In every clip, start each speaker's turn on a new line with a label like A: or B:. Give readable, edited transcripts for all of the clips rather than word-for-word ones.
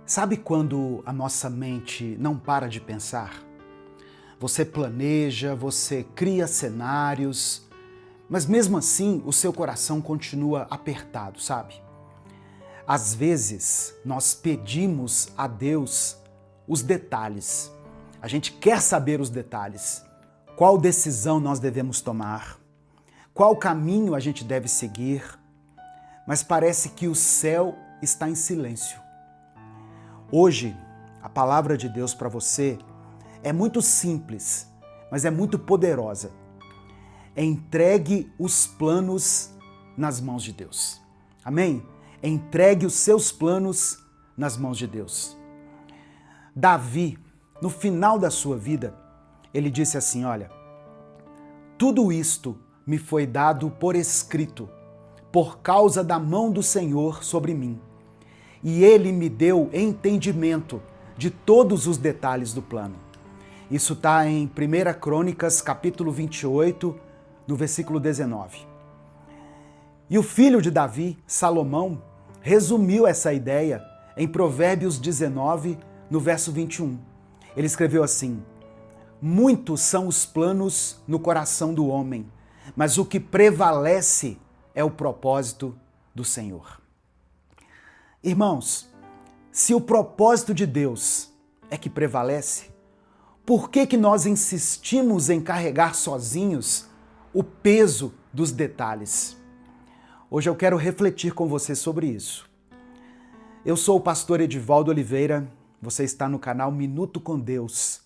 A: Sabe quando a nossa mente não para de pensar? Você planeja, você cria cenários, mas mesmo assim o seu coração continua apertado, sabe? Às vezes nós pedimos a Deus os detalhes. A gente quer saber os detalhes. Qual decisão nós devemos tomar? Qual caminho a gente deve seguir? Mas parece que o céu está em silêncio. Hoje, a palavra de Deus para você é muito simples, mas é muito poderosa. Entregue os planos nas mãos de Deus. Amém? Entregue os seus planos nas mãos de Deus. Davi, no final da sua vida, ele disse assim, olha, tudo isto me foi dado por escrito, por causa da mão do Senhor sobre mim. E ele me deu entendimento de todos os detalhes do plano. Isso está em 1 Crônicas, capítulo 28, no versículo 19. E o filho de Davi, Salomão, resumiu essa ideia em Provérbios 19, no verso 21. Ele escreveu assim, muitos são os planos no coração do homem, mas o que prevalece é o propósito do Senhor. Irmãos, se o propósito de Deus é que prevalece, por que nós insistimos em carregar sozinhos o peso dos detalhes? Hoje eu quero refletir com você sobre isso. Eu sou o pastor Edivaldo Oliveira, você está no canal Minuto com Deus.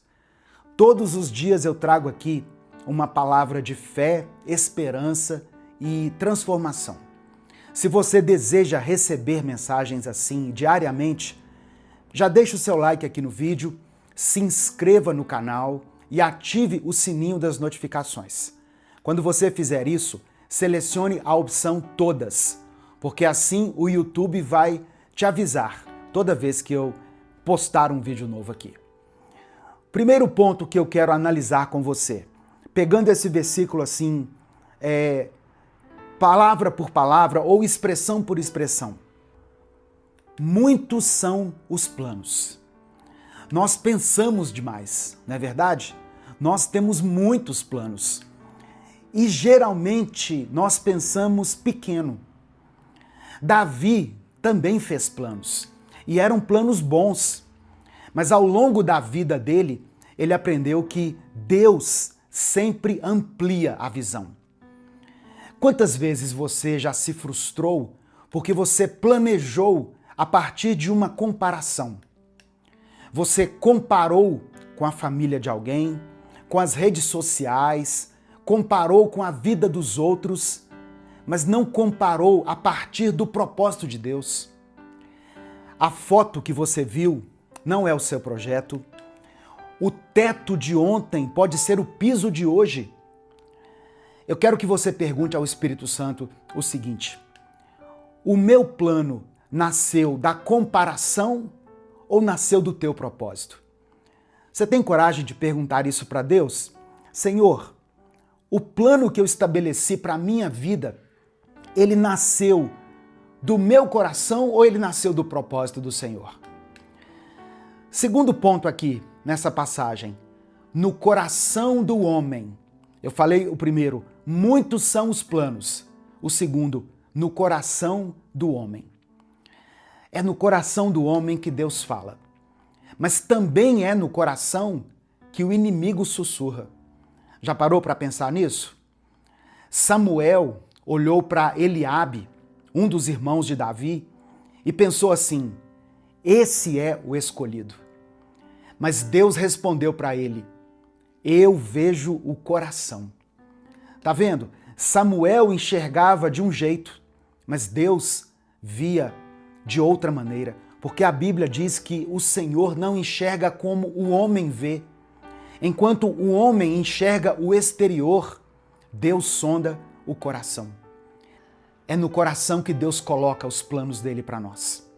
A: Todos os dias eu trago aqui uma palavra de fé, esperança e transformação. Se você deseja receber mensagens assim diariamente, já deixa o seu like aqui no vídeo, se inscreva no canal e ative o sininho das notificações. Quando você fizer isso, selecione a opção Todas, porque assim o YouTube vai te avisar toda vez que eu postar um vídeo novo aqui. Primeiro ponto que eu quero analisar com você, pegando esse versículo assim, palavra por palavra ou expressão por expressão. Muitos são os planos. Nós pensamos demais, não é verdade? Nós temos muitos planos. E geralmente nós pensamos pequeno. Davi também fez planos. E eram planos bons. Mas ao longo da vida dele, ele aprendeu que Deus sempre amplia a visão. Quantas vezes você já se frustrou porque você planejou a partir de uma comparação? Você comparou com a família de alguém, com as redes sociais, comparou com a vida dos outros, mas não comparou a partir do propósito de Deus. A foto que você viu não é o seu projeto. O teto de ontem pode ser o piso de hoje. Eu quero que você pergunte ao Espírito Santo o seguinte: o meu plano nasceu da comparação ou nasceu do teu propósito? Você tem coragem de perguntar isso para Deus? Senhor, o plano que eu estabeleci para a minha vida, ele nasceu do meu coração ou ele nasceu do propósito do Senhor? Segundo ponto aqui, nessa passagem, no coração do homem. Eu falei o primeiro, muitos são os planos. O segundo, no coração do homem. É no coração do homem que Deus fala. Mas também é no coração que o inimigo sussurra. Já parou para pensar nisso? Samuel olhou para Eliabe, um dos irmãos de Davi, e pensou assim, esse é o escolhido. Mas Deus respondeu para ele, eu vejo o coração. Tá vendo? Samuel enxergava de um jeito, mas Deus via de outra maneira, porque a Bíblia diz que o Senhor não enxerga como o homem vê. Enquanto o homem enxerga o exterior, Deus sonda o coração. É no coração que Deus coloca os planos dele para nós.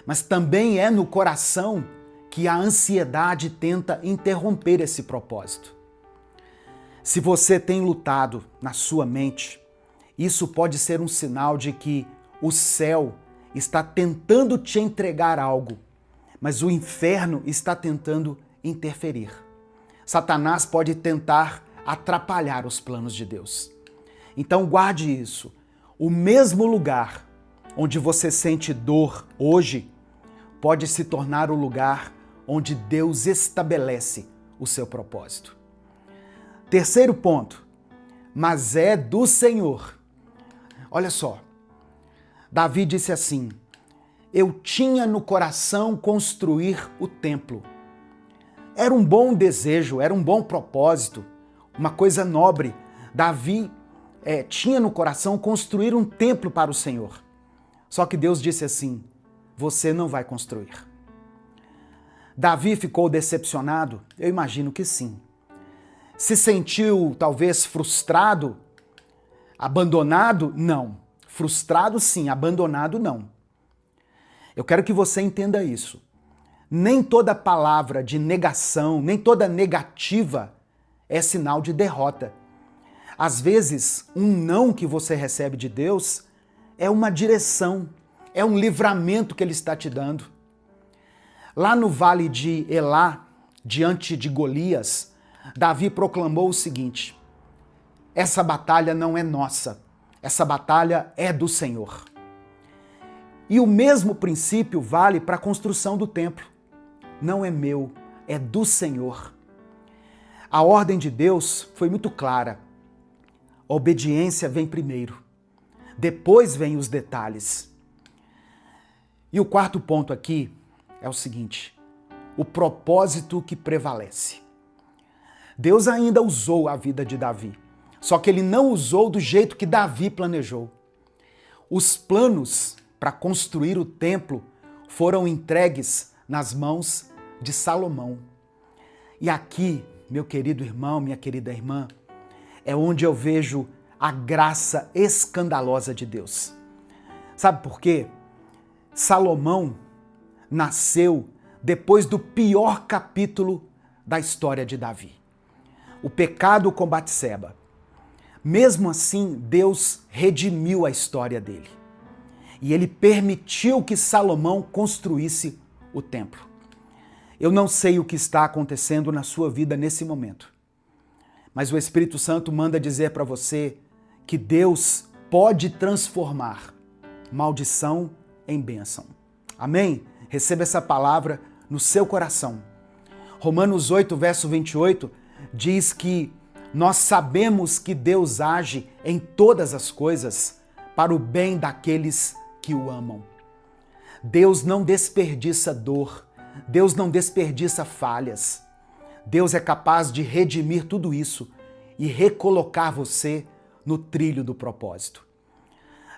A: Mas também é no coração que a ansiedade tenta interromper esse propósito. Se você tem lutado na sua mente, isso pode ser um sinal de que o céu está tentando te entregar algo, mas o inferno está tentando interferir. Satanás pode tentar atrapalhar os planos de Deus. Então guarde isso. O mesmo lugar onde você sente dor hoje pode se tornar o lugar onde Deus estabelece o seu propósito. Terceiro ponto, mas é do Senhor. Olha só, Davi disse assim: eu tinha no coração construir o templo. Era um bom desejo, era um bom propósito, uma coisa nobre. Davi tinha no coração construir um templo para o Senhor. Só que Deus disse assim: você não vai construir. Davi ficou decepcionado? Eu imagino que sim. Se sentiu talvez frustrado? Abandonado? Não. Frustrado sim, abandonado não. Eu quero que você entenda isso. Nem toda palavra de negação, nem toda negativa é sinal de derrota. Às vezes, um não que você recebe de Deus é uma direção, é um livramento que Ele está te dando. Lá no vale de Elá, diante de Golias, Davi proclamou o seguinte: essa batalha não é nossa, essa batalha é do Senhor. E o mesmo princípio vale para a construção do templo. Não é meu, é do Senhor. A ordem de Deus foi muito clara. A obediência vem primeiro, depois vem os detalhes. E o quarto ponto aqui é o seguinte: o propósito que prevalece. Deus ainda usou a vida de Davi, só que ele não usou do jeito que Davi planejou. Os planos para construir o templo foram entregues nas mãos de Salomão. E aqui, meu querido irmão, minha querida irmã, é onde eu vejo a graça escandalosa de Deus. Sabe por quê? Salomão nasceu depois do pior capítulo da história de Davi. O pecado com Batseba. Mesmo assim, Deus redimiu a história dele. E ele permitiu que Salomão construísse o templo. Eu não sei o que está acontecendo na sua vida nesse momento, mas o Espírito Santo manda dizer para você que Deus pode transformar maldição em bênção. Amém? Receba essa palavra no seu coração. Romanos 8, verso 28, diz que nós sabemos que Deus age em todas as coisas para o bem daqueles que o amam. Deus não desperdiça dor, Deus não desperdiça falhas. Deus é capaz de redimir tudo isso e recolocar você no trilho do propósito.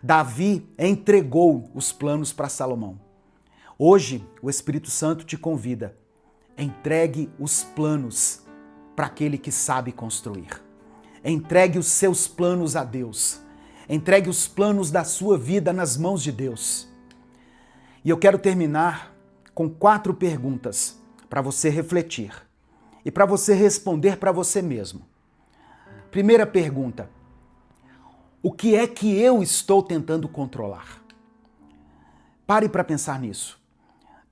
A: Davi entregou os planos para Salomão. Hoje, o Espírito Santo te convida: entregue os planos para aquele que sabe construir. Entregue os seus planos a Deus. Entregue os planos da sua vida nas mãos de Deus. E eu quero terminar com 4 perguntas para você refletir e para você responder para você mesmo. Primeira pergunta: o que é que eu estou tentando controlar? Pare para pensar nisso.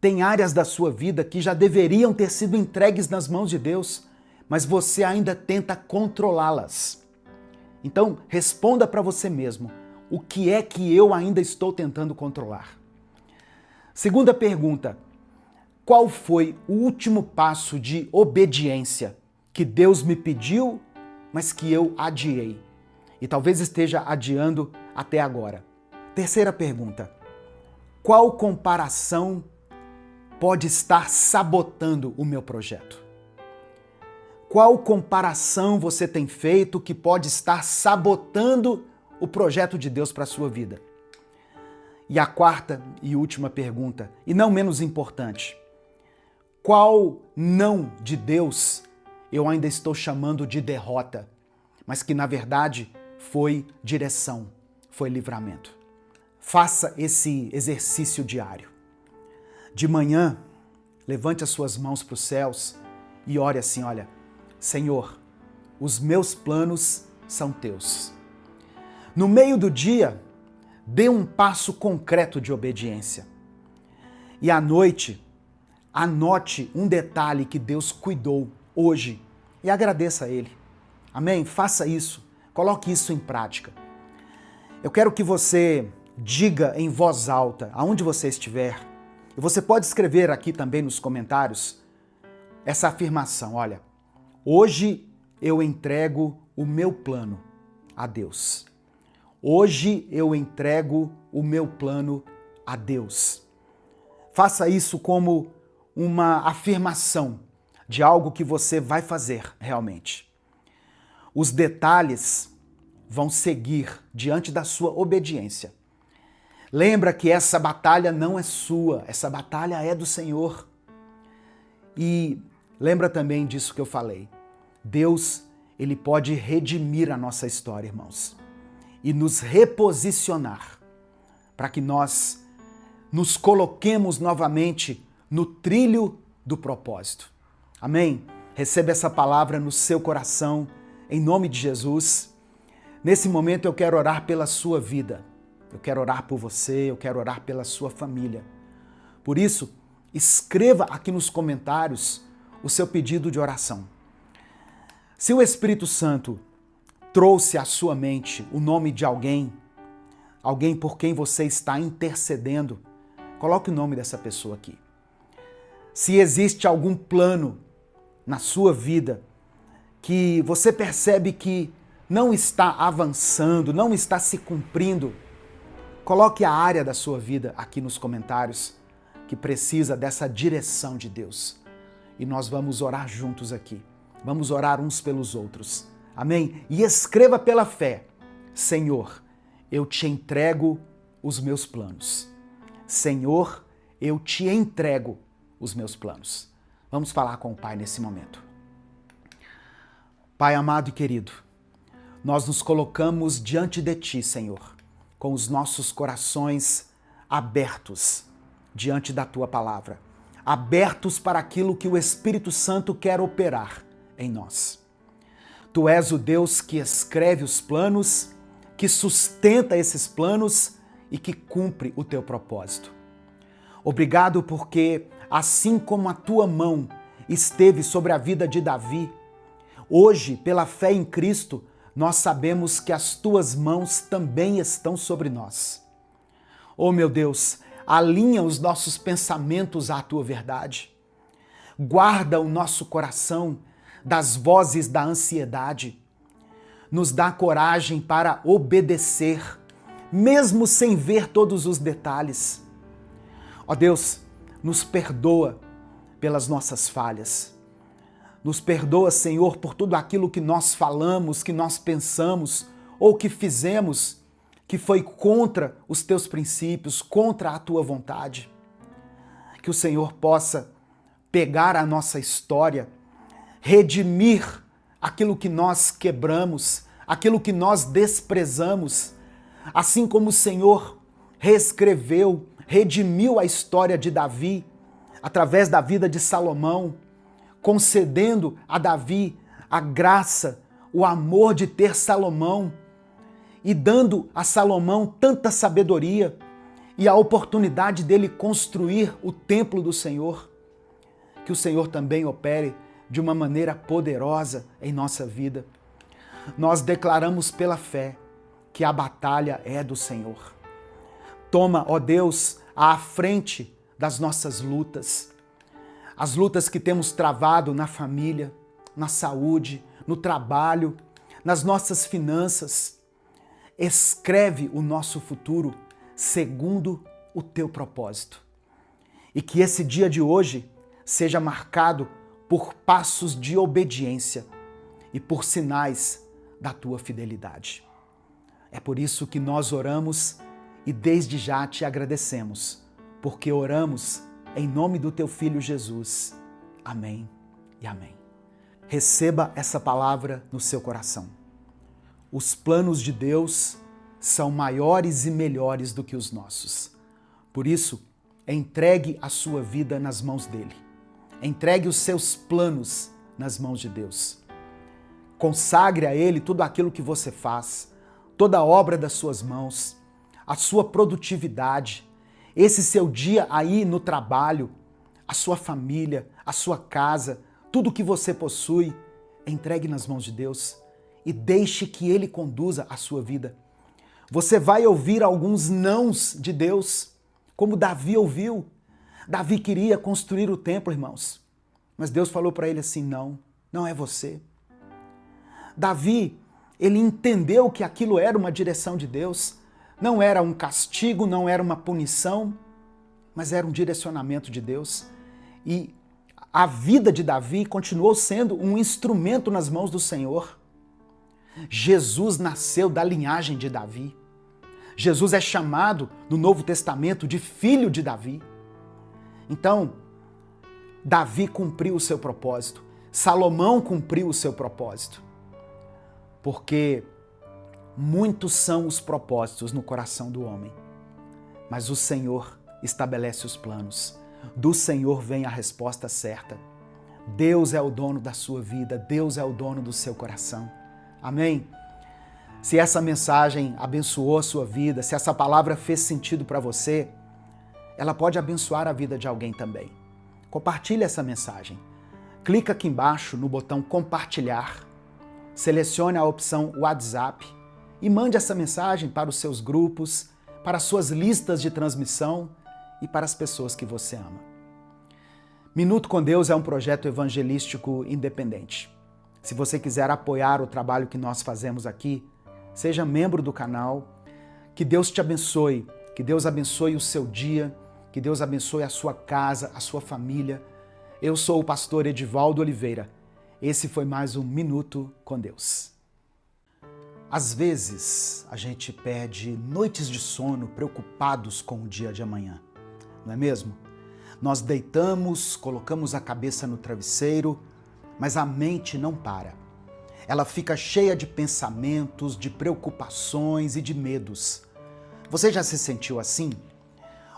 A: Tem áreas da sua vida que já deveriam ter sido entregues nas mãos de Deus, mas você ainda tenta controlá-las. Então, responda para você mesmo: o que é que eu ainda estou tentando controlar? Segunda pergunta: qual foi o último passo de obediência que Deus me pediu, mas que eu adiei? E talvez esteja adiando até agora. Terceira pergunta: qual comparação pode estar sabotando o meu projeto? Qual comparação você tem feito que pode estar sabotando o projeto de Deus para a sua vida? E a quarta e última pergunta, e não menos importante: qual não de Deus eu ainda estou chamando de derrota, mas que na verdade foi direção, foi livramento? Faça esse exercício diário. De manhã, levante as suas mãos para os céus e ore assim: olha, Senhor, os meus planos são teus. No meio do dia, dê um passo concreto de obediência. E à noite, anote um detalhe que Deus cuidou hoje e agradeça a Ele. Amém? Faça isso. Coloque isso em prática. Eu quero que você diga em voz alta, aonde você estiver, e você pode escrever aqui também nos comentários essa afirmação, olha, hoje eu entrego o meu plano a Deus. Hoje eu entrego o meu plano a Deus. Faça isso como uma afirmação de algo que você vai fazer realmente. Os detalhes vão seguir diante da sua obediência. Lembra que essa batalha não é sua, essa batalha é do Senhor. E lembra também disso que eu falei. Deus, Ele pode redimir a nossa história, irmãos, e nos reposicionar para que nós nos coloquemos novamente no trilho do propósito. Amém? Receba essa palavra no seu coração, em nome de Jesus. Nesse momento eu quero orar pela sua vida. Eu quero orar por você, eu quero orar pela sua família. Por isso, escreva aqui nos comentários o seu pedido de oração. Se o Espírito Santo trouxe à sua mente o nome de alguém por quem você está intercedendo, coloque o nome dessa pessoa aqui. Se existe algum plano na sua vida que você percebe que não está avançando, não está se cumprindo, coloque a área da sua vida aqui nos comentários que precisa dessa direção de Deus. E nós vamos orar juntos aqui. Vamos orar uns pelos outros. Amém? E escreva pela fé: Senhor, eu te entrego os meus planos. Senhor, eu te entrego os meus planos. Vamos falar com o Pai nesse momento. Pai amado e querido, nós nos colocamos diante de Ti, Senhor, com os nossos corações abertos diante da Tua palavra, abertos para aquilo que o Espírito Santo quer operar em nós. Tu és o Deus que escreve os planos, que sustenta esses planos e que cumpre o Teu propósito. Obrigado porque, assim como a Tua mão esteve sobre a vida de Davi, hoje, pela fé em Cristo, nós sabemos que as Tuas mãos também estão sobre nós. Oh meu Deus, alinha os nossos pensamentos à Tua verdade. Guarda o nosso coração das vozes da ansiedade. Nos dá coragem para obedecer, mesmo sem ver todos os detalhes. Ó Deus, nos perdoa pelas nossas falhas. Nos perdoa, Senhor, por tudo aquilo que nós falamos, que nós pensamos ou que fizemos que foi contra os Teus princípios, contra a Tua vontade. Que o Senhor possa pegar a nossa história, redimir aquilo que nós quebramos, aquilo que nós desprezamos, assim como o Senhor reescreveu, redimiu a história de Davi através da vida de Salomão, concedendo a Davi a graça, o amor de ter Salomão e dando a Salomão tanta sabedoria e a oportunidade dele construir o templo do Senhor. Que o Senhor também opere de uma maneira poderosa em nossa vida. Nós declaramos pela fé que a batalha é do Senhor. Toma, ó Deus, à frente das nossas lutas. As lutas que temos travado na família, na saúde, no trabalho, nas nossas finanças. Escreve o nosso futuro segundo o Teu propósito. E que esse dia de hoje seja marcado por passos de obediência e por sinais da Tua fidelidade. É por isso que nós oramos e desde já Te agradecemos, porque oramos em nome do Teu Filho Jesus. Amém e amém. Receba essa palavra no seu coração. Os planos de Deus são maiores e melhores do que os nossos. Por isso, entregue a sua vida nas mãos dele. Entregue os seus planos nas mãos de Deus. Consagre a Ele tudo aquilo que você faz, toda a obra das suas mãos, a sua produtividade, esse seu dia aí no trabalho, a sua família, a sua casa, tudo que você possui, entregue nas mãos de Deus e deixe que Ele conduza a sua vida. Você vai ouvir alguns nãos de Deus, como Davi ouviu. Davi queria construir o templo, irmãos, mas Deus falou para ele assim, não é você. Davi, ele entendeu que aquilo era uma direção de Deus, não era um castigo, não era uma punição, mas era um direcionamento de Deus. E a vida de Davi continuou sendo um instrumento nas mãos do Senhor. Jesus nasceu da linhagem de Davi. Jesus é chamado no Novo Testamento de filho de Davi. Então, Davi cumpriu o seu propósito. Salomão cumpriu o seu propósito. Porque muitos são os propósitos no coração do homem, mas o Senhor estabelece os planos. Do Senhor vem a resposta certa. Deus é o dono da sua vida, Deus é o dono do seu coração. Amém? Se essa mensagem abençoou a sua vida, se essa palavra fez sentido para você, ela pode abençoar a vida de alguém também. Compartilhe essa mensagem. Clica aqui embaixo no botão compartilhar, selecione a opção WhatsApp e mande essa mensagem para os seus grupos, para as suas listas de transmissão e para as pessoas que você ama. Minuto com Deus é um projeto evangelístico independente. Se você quiser apoiar o trabalho que nós fazemos aqui, seja membro do canal. Que Deus te abençoe, que Deus abençoe o seu dia, que Deus abençoe a sua casa, a sua família. Eu sou o pastor Edivaldo Oliveira. Esse foi mais um Minuto com Deus. Às vezes, a gente perde noites de sono preocupados com o dia de amanhã, não é mesmo? Nós deitamos, colocamos a cabeça no travesseiro, mas a mente não para. Ela fica cheia de pensamentos, de preocupações e de medos. Você já se sentiu assim?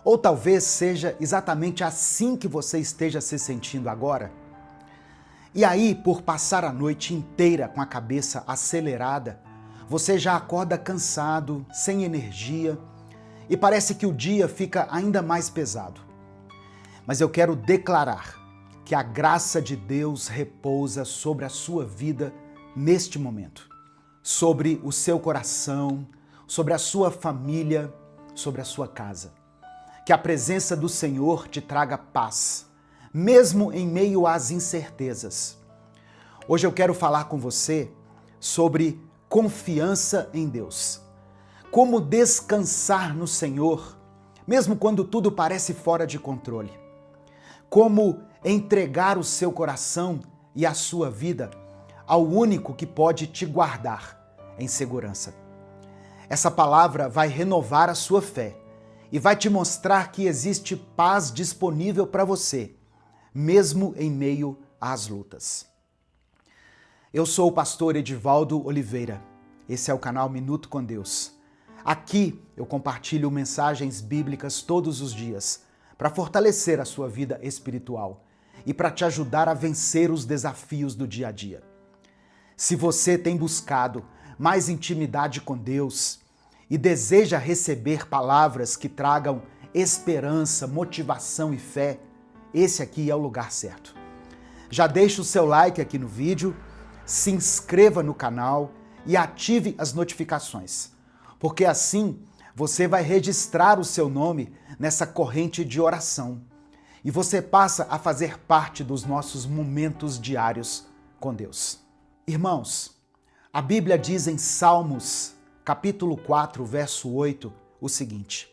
A: Ou talvez seja exatamente assim que você esteja se sentindo agora? E aí, por passar a noite inteira com a cabeça acelerada, você já acorda cansado, sem energia, e parece que o dia fica ainda mais pesado. Mas eu quero declarar que a graça de Deus repousa sobre a sua vida neste momento, sobre o seu coração, sobre a sua família, sobre a sua casa. Que a presença do Senhor te traga paz, mesmo em meio às incertezas. Hoje eu quero falar com você sobre confiança em Deus. Como descansar no Senhor, mesmo quando tudo parece fora de controle. Como entregar o seu coração e a sua vida ao único que pode te guardar em segurança. Essa palavra vai renovar a sua fé e vai te mostrar que existe paz disponível para você, mesmo em meio às lutas. Eu sou o pastor Edivaldo Oliveira. Esse é o canal Minuto com Deus. Aqui eu compartilho mensagens bíblicas todos os dias para fortalecer a sua vida espiritual e para te ajudar a vencer os desafios do dia a dia. Se você tem buscado mais intimidade com Deus e deseja receber palavras que tragam esperança, motivação e fé, esse aqui é o lugar certo. Já deixa o seu like aqui no vídeo, se inscreva no canal e ative as notificações, porque assim você vai registrar o seu nome nessa corrente de oração e você passa a fazer parte dos nossos momentos diários com Deus. Irmãos, a Bíblia diz em Salmos, capítulo 4, verso 8, o seguinte: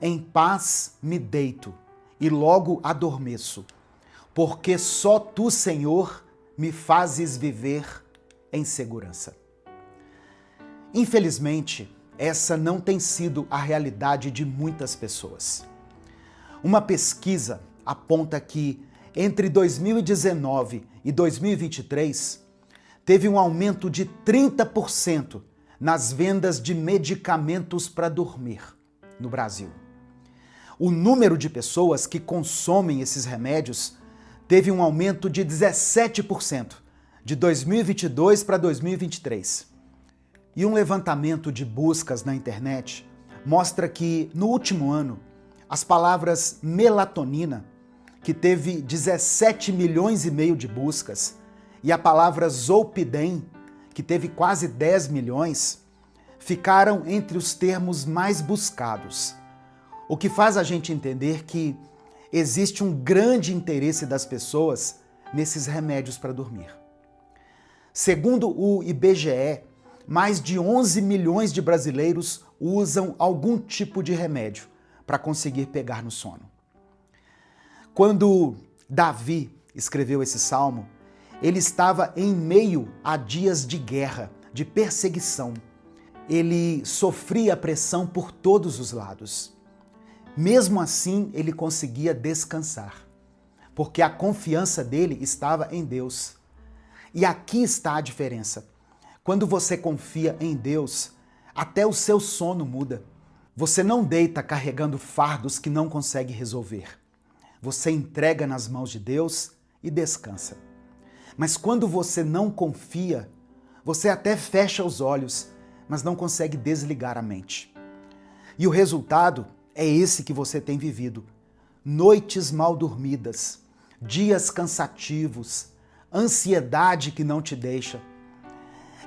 A: em paz me deito e logo adormeço, porque só tu, Senhor, me fazes viver em segurança. Infelizmente, essa não tem sido a realidade de muitas pessoas. Uma pesquisa aponta que entre 2019 e 2023 teve um aumento de 30% nas vendas de medicamentos para dormir no Brasil. O número de pessoas que consomem esses remédios teve um aumento de 17% de 2022 para 2023. E um levantamento de buscas na internet mostra que, no último ano, as palavras melatonina, que teve 17 milhões e meio de buscas, e a palavra Zolpidem, que teve quase 10 milhões, ficaram entre os termos mais buscados. O que faz a gente entender que existe um grande interesse das pessoas nesses remédios para dormir. Segundo o IBGE, mais de 11 milhões de brasileiros usam algum tipo de remédio para conseguir pegar no sono. Quando Davi escreveu esse salmo, ele estava em meio a dias de guerra, de perseguição. Ele sofria pressão por todos os lados. Mesmo assim, ele conseguia descansar, porque a confiança dele estava em Deus. E aqui está a diferença. Quando você confia em Deus, até o seu sono muda. Você não deita carregando fardos que não consegue resolver. Você entrega nas mãos de Deus e descansa. Mas quando você não confia, você até fecha os olhos, mas não consegue desligar a mente. E o resultado é esse que você tem vivido. Noites mal dormidas, dias cansativos, ansiedade que não te deixa.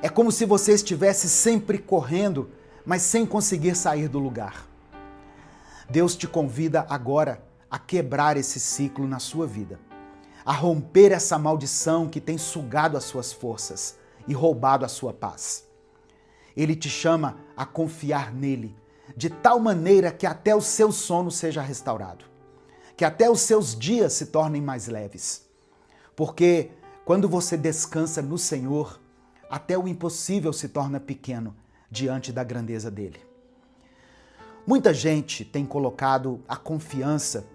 A: É como se você estivesse sempre correndo, mas sem conseguir sair do lugar. Deus te convida agora a quebrar esse ciclo na sua vida, a romper essa maldição que tem sugado as suas forças e roubado a sua paz. Ele te chama a confiar nele, de tal maneira que até o seu sono seja restaurado, que até os seus dias se tornem mais leves. Porque quando você descansa no Senhor, até o impossível se torna pequeno diante da grandeza dele. Muita gente tem colocado a confiança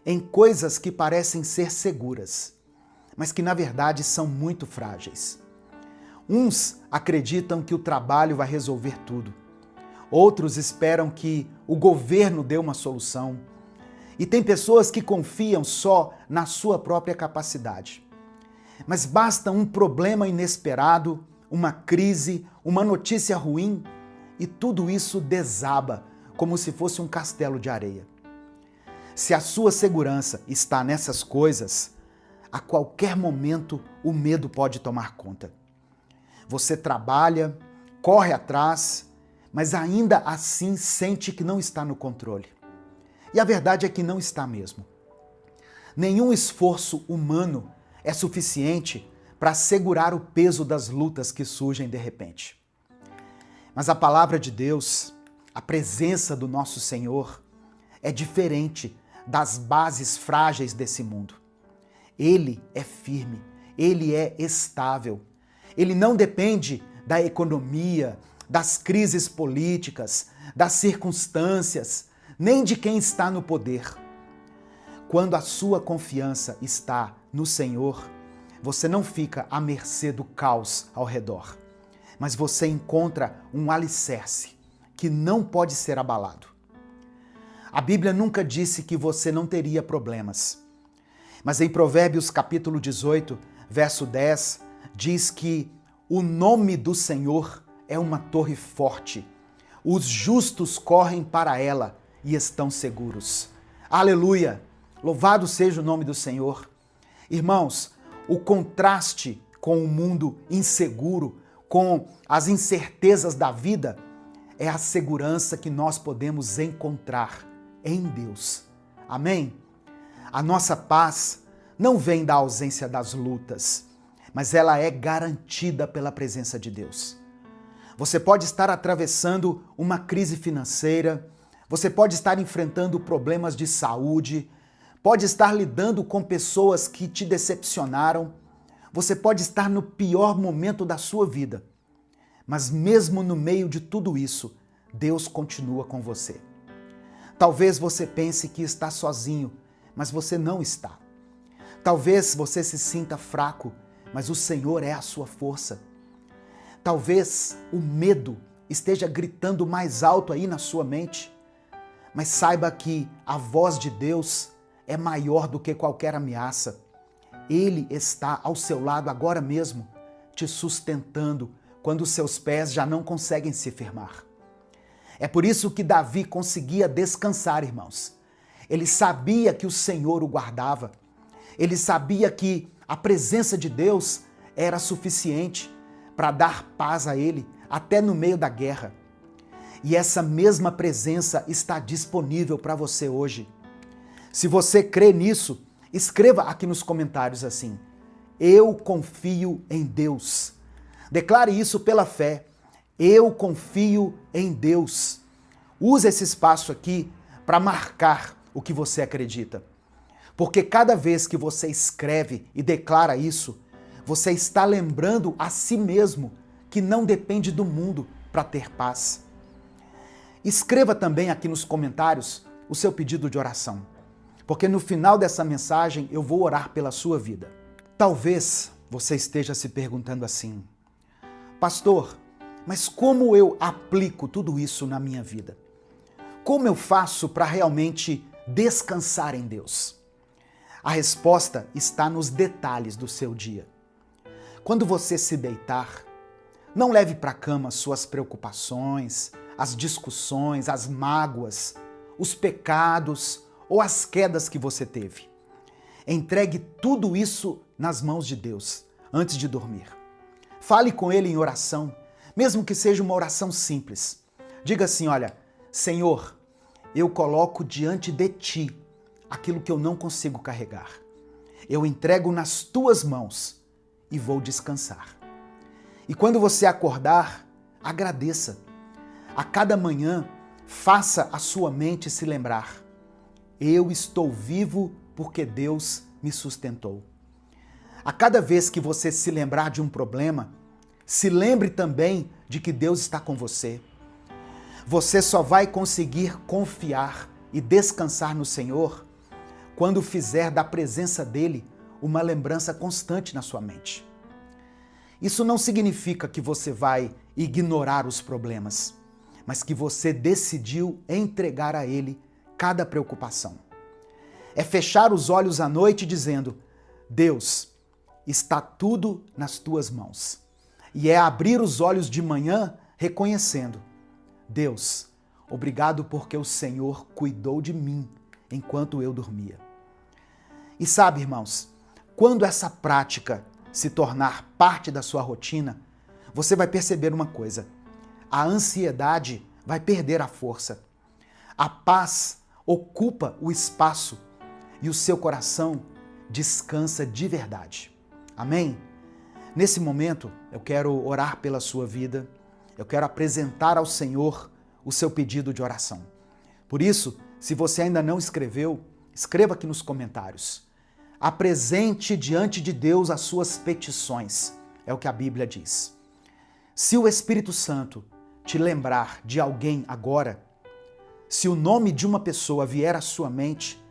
A: em coisas que parecem ser seguras, mas que na verdade são muito frágeis. Uns acreditam que o trabalho vai resolver tudo. Outros esperam que o governo dê uma solução. E tem pessoas que confiam só na sua própria capacidade. Mas basta um problema inesperado, uma crise, uma notícia ruim, e tudo isso desaba como se fosse um castelo de areia. Se a sua segurança está nessas coisas, a qualquer momento o medo pode tomar conta. Você trabalha, corre atrás, mas ainda assim sente que não está no controle. E a verdade é que não está mesmo. Nenhum esforço humano é suficiente para segurar o peso das lutas que surgem de repente. Mas a palavra de Deus, a presença do nosso Senhor, é diferente das bases frágeis desse mundo. Ele é firme, ele é estável. Ele não depende da economia, das crises políticas, das circunstâncias, nem de quem está no poder. Quando a sua confiança está no Senhor, você não fica à mercê do caos ao redor, mas você encontra um alicerce que não pode ser abalado. A Bíblia nunca disse que você não teria problemas, mas em Provérbios capítulo 18, verso 10, diz que o nome do Senhor é uma torre forte. Os justos correm para ela e estão seguros. Aleluia! Louvado seja o nome do Senhor. Irmãos, o contraste com o mundo inseguro, com as incertezas da vida, é a segurança que nós podemos encontrar em Deus. Amém? A nossa paz não vem da ausência das lutas, mas ela é garantida pela presença de Deus. Você pode estar atravessando uma crise financeira, você pode estar enfrentando problemas de saúde, pode estar lidando com pessoas que te decepcionaram, você pode estar no pior momento da sua vida, mas mesmo no meio de tudo isso, Deus continua com você. Talvez você pense que está sozinho, mas você não está. Talvez você se sinta fraco, mas o Senhor é a sua força. Talvez o medo esteja gritando mais alto aí na sua mente, mas saiba que a voz de Deus é maior do que qualquer ameaça. Ele está ao seu lado agora mesmo, te sustentando quando os seus pés já não conseguem se firmar. É por isso que Davi conseguia descansar, irmãos. Ele sabia que o Senhor o guardava. Ele sabia que a presença de Deus era suficiente para dar paz a ele, até no meio da guerra. E essa mesma presença está disponível para você hoje. Se você crê nisso, escreva aqui nos comentários assim: eu confio em Deus. Declare isso pela fé. Eu confio em Deus. Use esse espaço aqui para marcar o que você acredita. Porque cada vez que você escreve e declara isso, você está lembrando a si mesmo que não depende do mundo para ter paz. Escreva também aqui nos comentários o seu pedido de oração, porque no final dessa mensagem eu vou orar pela sua vida. Talvez você esteja se perguntando assim: pastor, mas como eu aplico tudo isso na minha vida? Como eu faço para realmente descansar em Deus? A resposta está nos detalhes do seu dia. Quando você se deitar, não leve para a cama suas preocupações, as discussões, as mágoas, os pecados ou as quedas que você teve. Entregue tudo isso nas mãos de Deus antes de dormir. Fale com Ele em oração, mesmo que seja uma oração simples. Diga assim: olha, Senhor, eu coloco diante de Ti aquilo que eu não consigo carregar. Eu entrego nas Tuas mãos e vou descansar. E quando você acordar, agradeça. A cada manhã, faça a sua mente se lembrar: eu estou vivo porque Deus me sustentou. A cada vez que você se lembrar de um problema, se lembre também de que Deus está com você. Você só vai conseguir confiar e descansar no Senhor quando fizer da presença dele uma lembrança constante na sua mente. Isso não significa que você vai ignorar os problemas, mas que você decidiu entregar a ele cada preocupação. É fechar os olhos à noite dizendo: Deus, está tudo nas tuas mãos. E é abrir os olhos de manhã reconhecendo: Deus, obrigado porque o Senhor cuidou de mim enquanto eu dormia. E sabe, irmãos, quando essa prática se tornar parte da sua rotina, você vai perceber uma coisa: a ansiedade vai perder a força. A paz ocupa o espaço e o seu coração descansa de verdade. Amém? Nesse momento, eu quero orar pela sua vida, eu quero apresentar ao Senhor o seu pedido de oração. Por isso, se você ainda não escreveu, escreva aqui nos comentários. Apresente diante de Deus as suas petições, é o que a Bíblia diz. Se o Espírito Santo te lembrar de alguém agora, se o nome de uma pessoa vier à sua mente,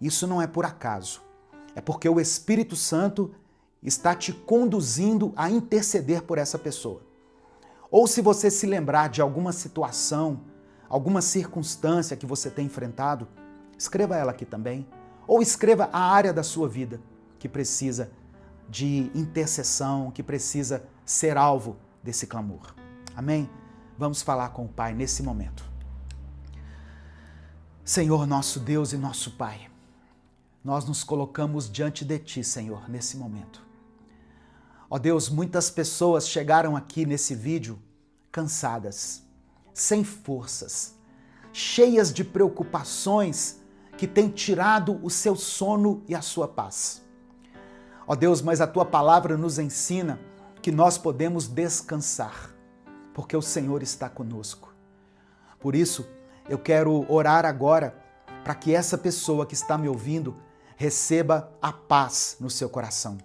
A: isso não é por acaso. É porque o Espírito Santo está te conduzindo a interceder por essa pessoa. Ou se você se lembrar de alguma situação, alguma circunstância que você tem enfrentado, escreva ela aqui também. Ou escreva a área da sua vida que precisa de intercessão, que precisa ser alvo desse clamor. Amém? Vamos falar com o Pai nesse momento. Senhor, nosso Deus e nosso Pai, nós nos colocamos diante de Ti, Senhor, nesse momento. Ó Deus, muitas pessoas chegaram aqui nesse vídeo cansadas, sem forças, cheias de preocupações que têm tirado o seu sono e a sua paz. Ó Deus, mas a Tua palavra nos ensina que nós podemos descansar, porque o Senhor está conosco. Por isso, eu quero orar agora para que essa pessoa que está me ouvindo receba a paz no seu coração.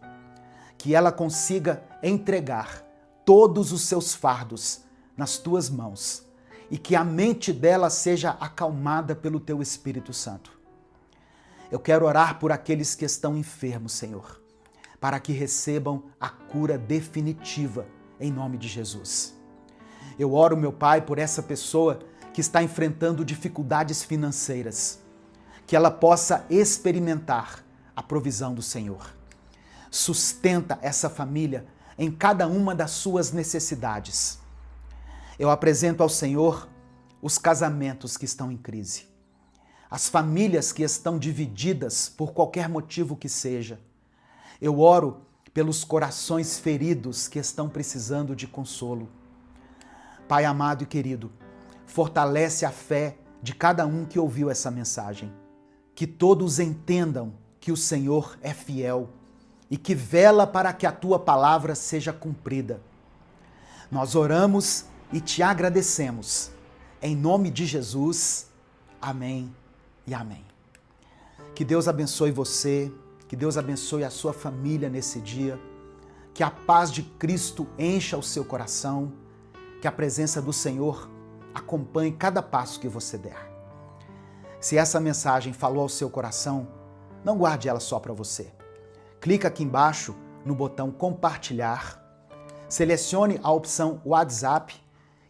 A: Que ela consiga entregar todos os seus fardos nas Tuas mãos e que a mente dela seja acalmada pelo Teu Espírito Santo. Eu quero orar por aqueles que estão enfermos, Senhor, para que recebam a cura definitiva em nome de Jesus. Eu oro, meu Pai, por essa pessoa que está enfrentando dificuldades financeiras, que ela possa experimentar a provisão do Senhor. Sustenta essa família em cada uma das suas necessidades. Eu apresento ao Senhor os casamentos que estão em crise. as famílias que estão divididas por qualquer motivo que seja. Eu oro pelos corações feridos que estão precisando de consolo. Pai amado e querido, fortalece a fé de cada um que ouviu essa mensagem. Que todos entendam que o Senhor é fiel e que vela para que a tua palavra seja cumprida. Nós oramos e te agradecemos. Em nome de Jesus, amém e amém. Que Deus abençoe você, que Deus abençoe a sua família nesse dia, que a paz de Cristo encha o seu coração, que a presença do Senhor acompanhe cada passo que você der. Se essa mensagem falou ao seu coração, não guarde ela só para você. Clica aqui embaixo no botão compartilhar, selecione a opção WhatsApp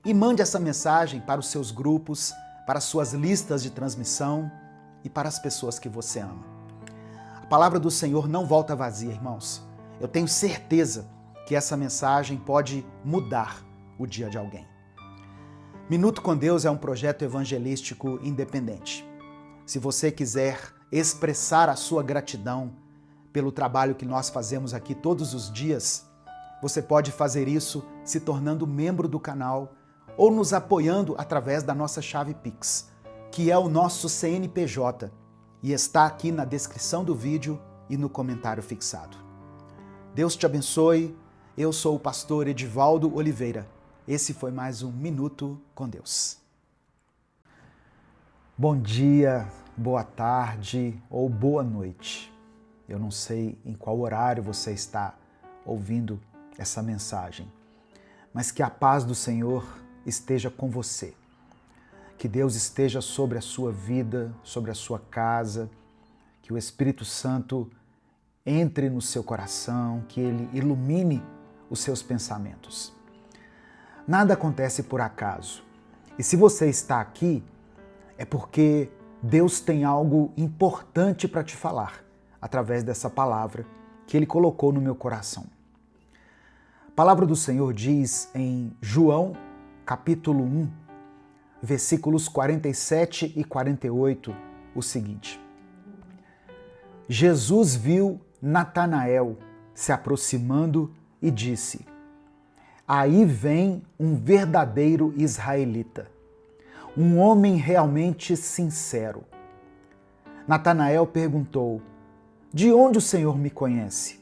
A: e mande essa mensagem para os seus grupos, para as suas listas de transmissão e para as pessoas que você ama. A palavra do Senhor não volta vazia, irmãos. Eu tenho certeza que essa mensagem pode mudar o dia de alguém. Minuto com Deus é um projeto evangelístico independente. Se você quiser expressar a sua gratidão pelo trabalho que nós fazemos aqui todos os dias, você pode fazer isso se tornando membro do canal ou nos apoiando através da nossa chave Pix, que é o nosso CNPJ, e está aqui na descrição do vídeo e no comentário fixado. Deus te abençoe. Eu sou o pastor Edivaldo Oliveira. Esse foi mais um Minuto com Deus. Bom dia, boa tarde ou boa noite. Eu não sei em qual horário você está ouvindo essa mensagem, mas que a paz do Senhor esteja com você. Que Deus esteja sobre a sua vida, sobre a sua casa, que o Espírito Santo entre no seu coração, que Ele ilumine os seus pensamentos. Nada acontece por acaso. E se você está aqui, é porque Deus tem algo importante para te falar, através dessa palavra que Ele colocou no meu coração. A palavra do Senhor diz em João, capítulo 1, versículos 47 e 48, o seguinte: Jesus viu Natanael se aproximando e disse: aí vem um verdadeiro israelita, um homem realmente sincero. Natanael perguntou: de onde o Senhor me conhece?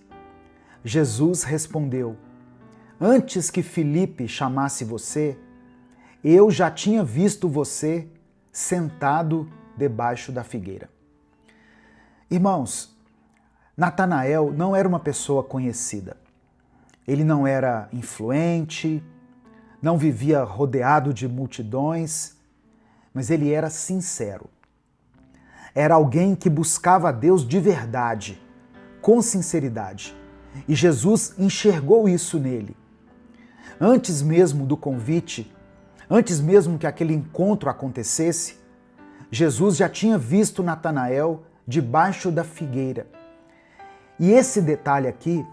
A: Jesus respondeu: antes que Filipe chamasse você, eu já tinha visto você sentado debaixo da figueira. Irmãos, Natanael não era uma pessoa conhecida. Ele não era influente, não vivia rodeado de multidões, mas ele era sincero. Era alguém que buscava a Deus de verdade, com sinceridade. E Jesus enxergou isso nele. Antes mesmo do convite, antes mesmo que aquele encontro acontecesse, Jesus já tinha visto Natanael debaixo da figueira. E esse detalhe aqui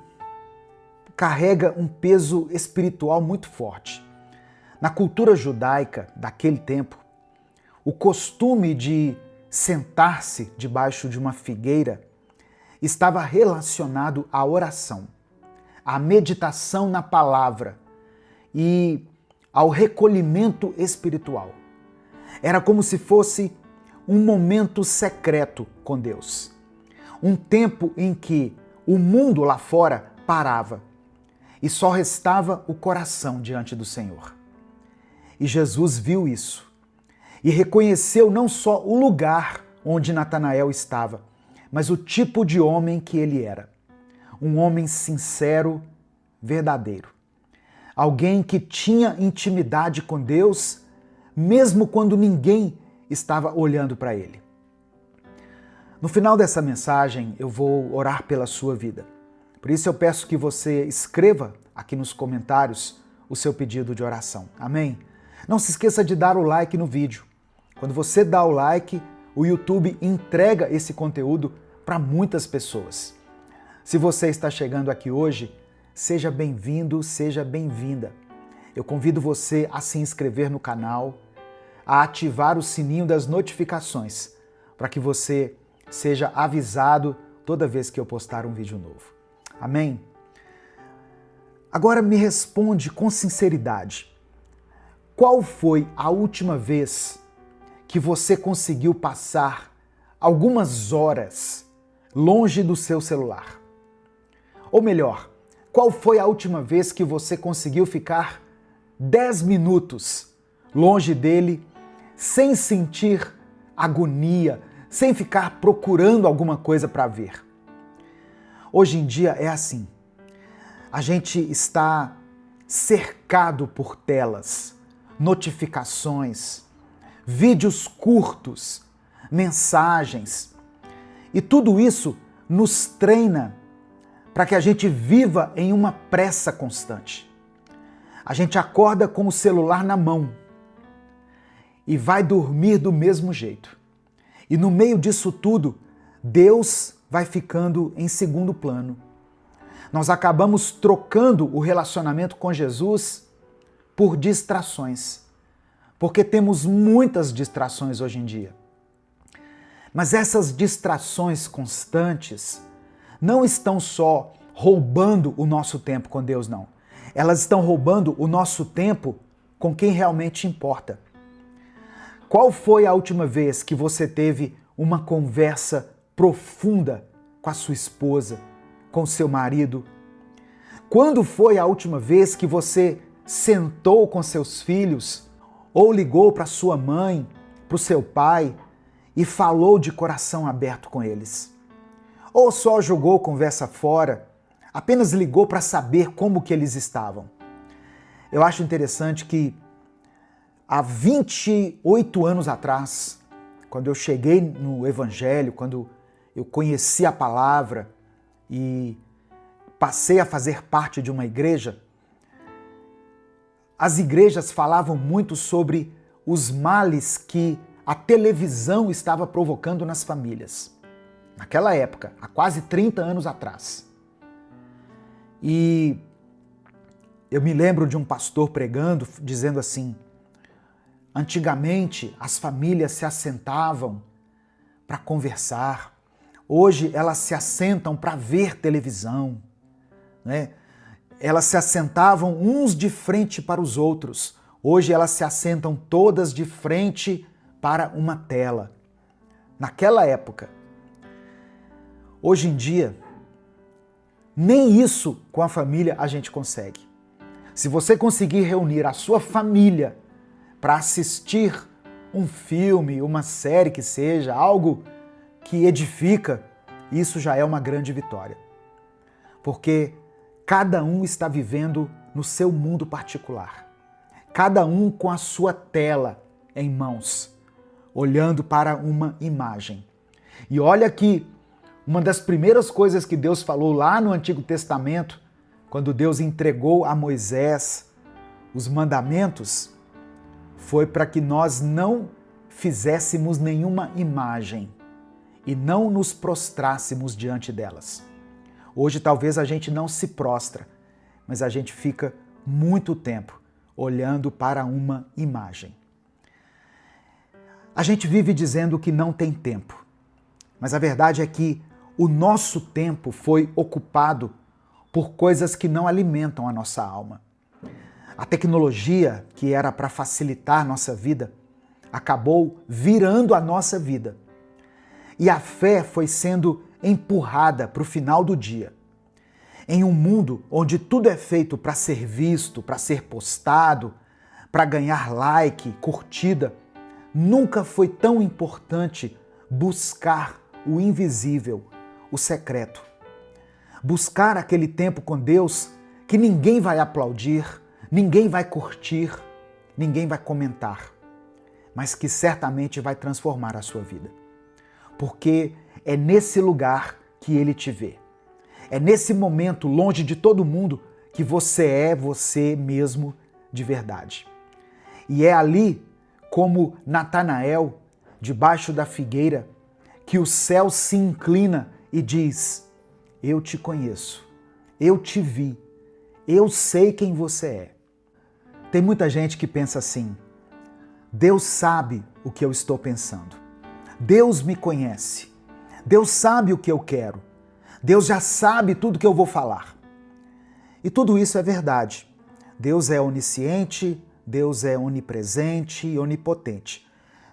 A: carrega um peso espiritual muito forte. Na cultura judaica daquele tempo, o costume de sentar-se debaixo de uma figueira estava relacionado à oração, à meditação na palavra e ao recolhimento espiritual. Era como se fosse um momento secreto com Deus. Um tempo em que o mundo lá fora parava e só restava o coração diante do Senhor. E Jesus viu isso e reconheceu não só o lugar onde Natanael estava, mas o tipo de homem que ele era. Um homem sincero, verdadeiro. Alguém que tinha intimidade com Deus, mesmo quando ninguém estava olhando para ele. No final dessa mensagem, eu vou orar pela sua vida. Por isso eu peço que você escreva aqui nos comentários o seu pedido de oração. Amém? Não se esqueça de dar o like no vídeo. Quando você dá o like, o YouTube entrega esse conteúdo para muitas pessoas. Se você está chegando aqui hoje, seja bem-vindo, seja bem-vinda. Eu convido você a se inscrever no canal, a ativar o sininho das notificações, para que você seja avisado toda vez que eu postar um vídeo novo. Amém? Agora me responde com sinceridade. Qual foi a última vez que você conseguiu passar algumas horas longe do seu celular? Ou melhor, qual foi a última vez que você conseguiu ficar 10 minutos longe dele sem sentir agonia, sem ficar procurando alguma coisa para ver? Hoje em dia é assim. A gente está cercado por telas, notificações, vídeos curtos, mensagens. E tudo isso nos treina para que a gente viva em uma pressa constante. A gente acorda com o celular na mão e vai dormir do mesmo jeito. E no meio disso tudo, Deus vai ficando em segundo plano. Nós acabamos trocando o relacionamento com Jesus por distrações, porque temos muitas distrações hoje em dia. Mas essas distrações constantes não estão só roubando o nosso tempo com Deus, não. Elas estão roubando o nosso tempo com quem realmente importa. Qual foi a última vez que você teve uma conversa profunda com a sua esposa, com seu marido? Quando foi a última vez que você sentou com seus filhos ou ligou para sua mãe, para o seu pai e falou de coração aberto com eles? Ou só jogou conversa fora, apenas ligou para saber como que eles estavam? Eu acho interessante que há 28 anos atrás, quando eu cheguei no Evangelho, quando eu conheci a palavra e passei a fazer parte de uma igreja, as igrejas falavam muito sobre os males que a televisão estava provocando nas famílias. Naquela época, há quase 30 anos atrás. E eu me lembro de um pastor pregando, dizendo assim: antigamente as famílias se assentavam para conversar, hoje elas se assentam para ver televisão, né? Elas se assentavam uns de frente para os outros, hoje elas se assentam todas de frente para uma tela. Naquela época. Hoje em dia, nem isso com a família a gente consegue. Se você conseguir reunir a sua família para assistir um filme, uma série que seja, algo que edifica, isso já é uma grande vitória. Porque cada um está vivendo no seu mundo particular. Cada um com a sua tela em mãos, olhando para uma imagem. E olha que uma das primeiras coisas que Deus falou lá no Antigo Testamento, quando Deus entregou a Moisés os mandamentos, foi para que nós não fizéssemos nenhuma imagem e não nos prostrássemos diante delas. Hoje talvez a gente não se prostra, mas a gente fica muito tempo olhando para uma imagem. A gente vive dizendo que não tem tempo, mas a verdade é que o nosso tempo foi ocupado por coisas que não alimentam a nossa alma. A tecnologia, que era para facilitar a nossa vida, acabou virando a nossa vida. E a fé foi sendo empurrada para o final do dia. Em um mundo onde tudo é feito para ser visto, para ser postado, para ganhar like, curtida, nunca foi tão importante buscar o invisível, o secreto. Buscar aquele tempo com Deus que ninguém vai aplaudir, ninguém vai curtir, ninguém vai comentar, mas que certamente vai transformar a sua vida. Porque é nesse lugar que Ele te vê. É nesse momento, longe de todo mundo, que você é você mesmo de verdade. E é ali, como Natanael, debaixo da figueira, que o céu se inclina e diz: eu te conheço, eu te vi, eu sei quem você é. Tem muita gente que pensa assim: Deus sabe o que eu estou pensando. Deus me conhece. Deus sabe o que eu quero. Deus já sabe tudo que eu vou falar. E tudo isso é verdade. Deus é onisciente, Deus é onipresente e onipotente.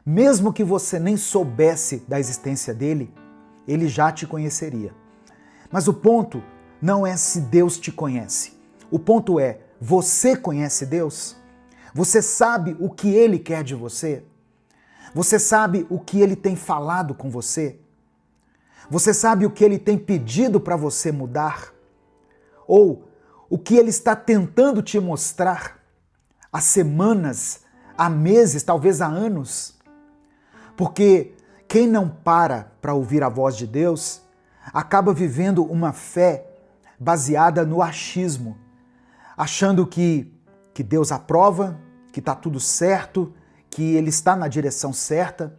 A: Mesmo que você nem soubesse da existência dele, ele já te conheceria. Mas o ponto não é se Deus te conhece. O ponto é, você conhece Deus? Você sabe o que ele quer de você? Você sabe o que ele tem falado com você? Você sabe o que ele tem pedido para você mudar? Ou o que ele está tentando te mostrar há semanas, há meses, talvez há anos? Porque quem não para ouvir a voz de Deus acaba vivendo uma fé baseada no achismo, achando que Deus aprova, que está tudo certo, que ele está na direção certa,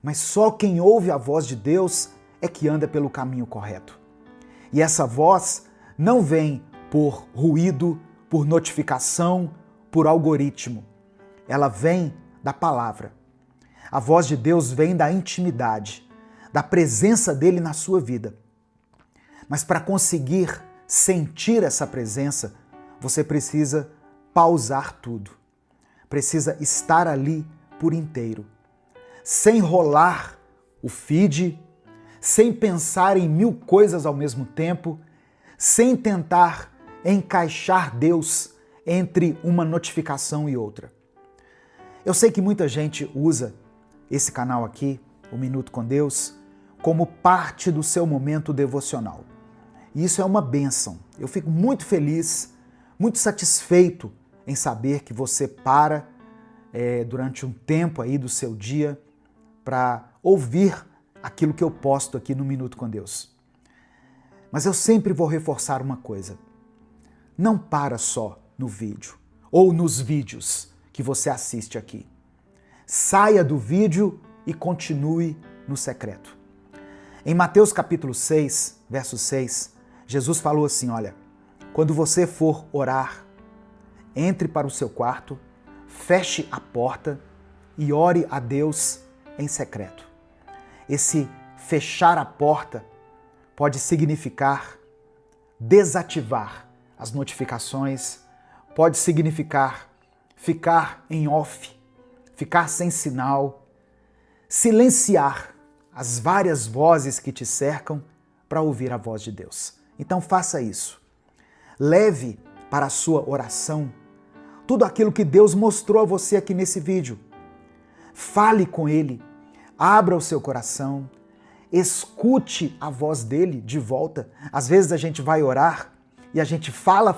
A: mas só quem ouve a voz de Deus é que anda pelo caminho correto. E essa voz não vem por ruído, por notificação, por algoritmo. Ela vem da palavra. A voz de Deus vem da intimidade, da presença dele na sua vida. Mas para conseguir sentir essa presença, você precisa pausar tudo. Precisa estar ali por inteiro, sem rolar o feed, sem pensar em 1000 coisas ao mesmo tempo, sem tentar encaixar Deus entre uma notificação e outra. Eu sei que muita gente usa esse canal aqui, o Minuto com Deus, como parte do seu momento devocional. E isso é uma bênção. Eu fico muito feliz, muito satisfeito em saber que você para durante um tempo aí do seu dia para ouvir aquilo que eu posto aqui no Minuto com Deus. Mas eu sempre vou reforçar uma coisa. Não para só no vídeo ou nos vídeos que você assiste aqui. Saia do vídeo e continue no secreto. Em Mateus capítulo 6, verso 6, Jesus falou assim, olha, quando você for orar, entre para o seu quarto, feche a porta e ore a Deus em secreto. Esse fechar a porta pode significar desativar as notificações, pode significar ficar em off, ficar sem sinal, silenciar as várias vozes que te cercam para ouvir a voz de Deus. Então faça isso. Leve para a sua oração tudo aquilo que Deus mostrou a você aqui nesse vídeo. Fale com Ele, abra o seu coração, escute a voz dele de volta. Às vezes a gente vai orar e a gente fala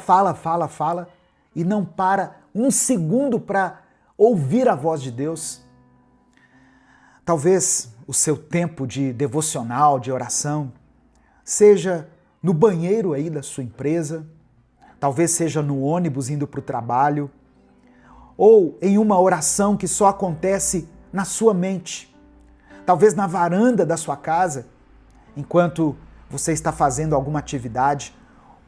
A: e não para um segundo para ouvir a voz de Deus. Talvez o seu tempo de devocional, de oração, seja no banheiro aí da sua empresa, talvez seja no ônibus indo para o trabalho, ou em uma oração que só acontece na sua mente, talvez na varanda da sua casa, enquanto você está fazendo alguma atividade.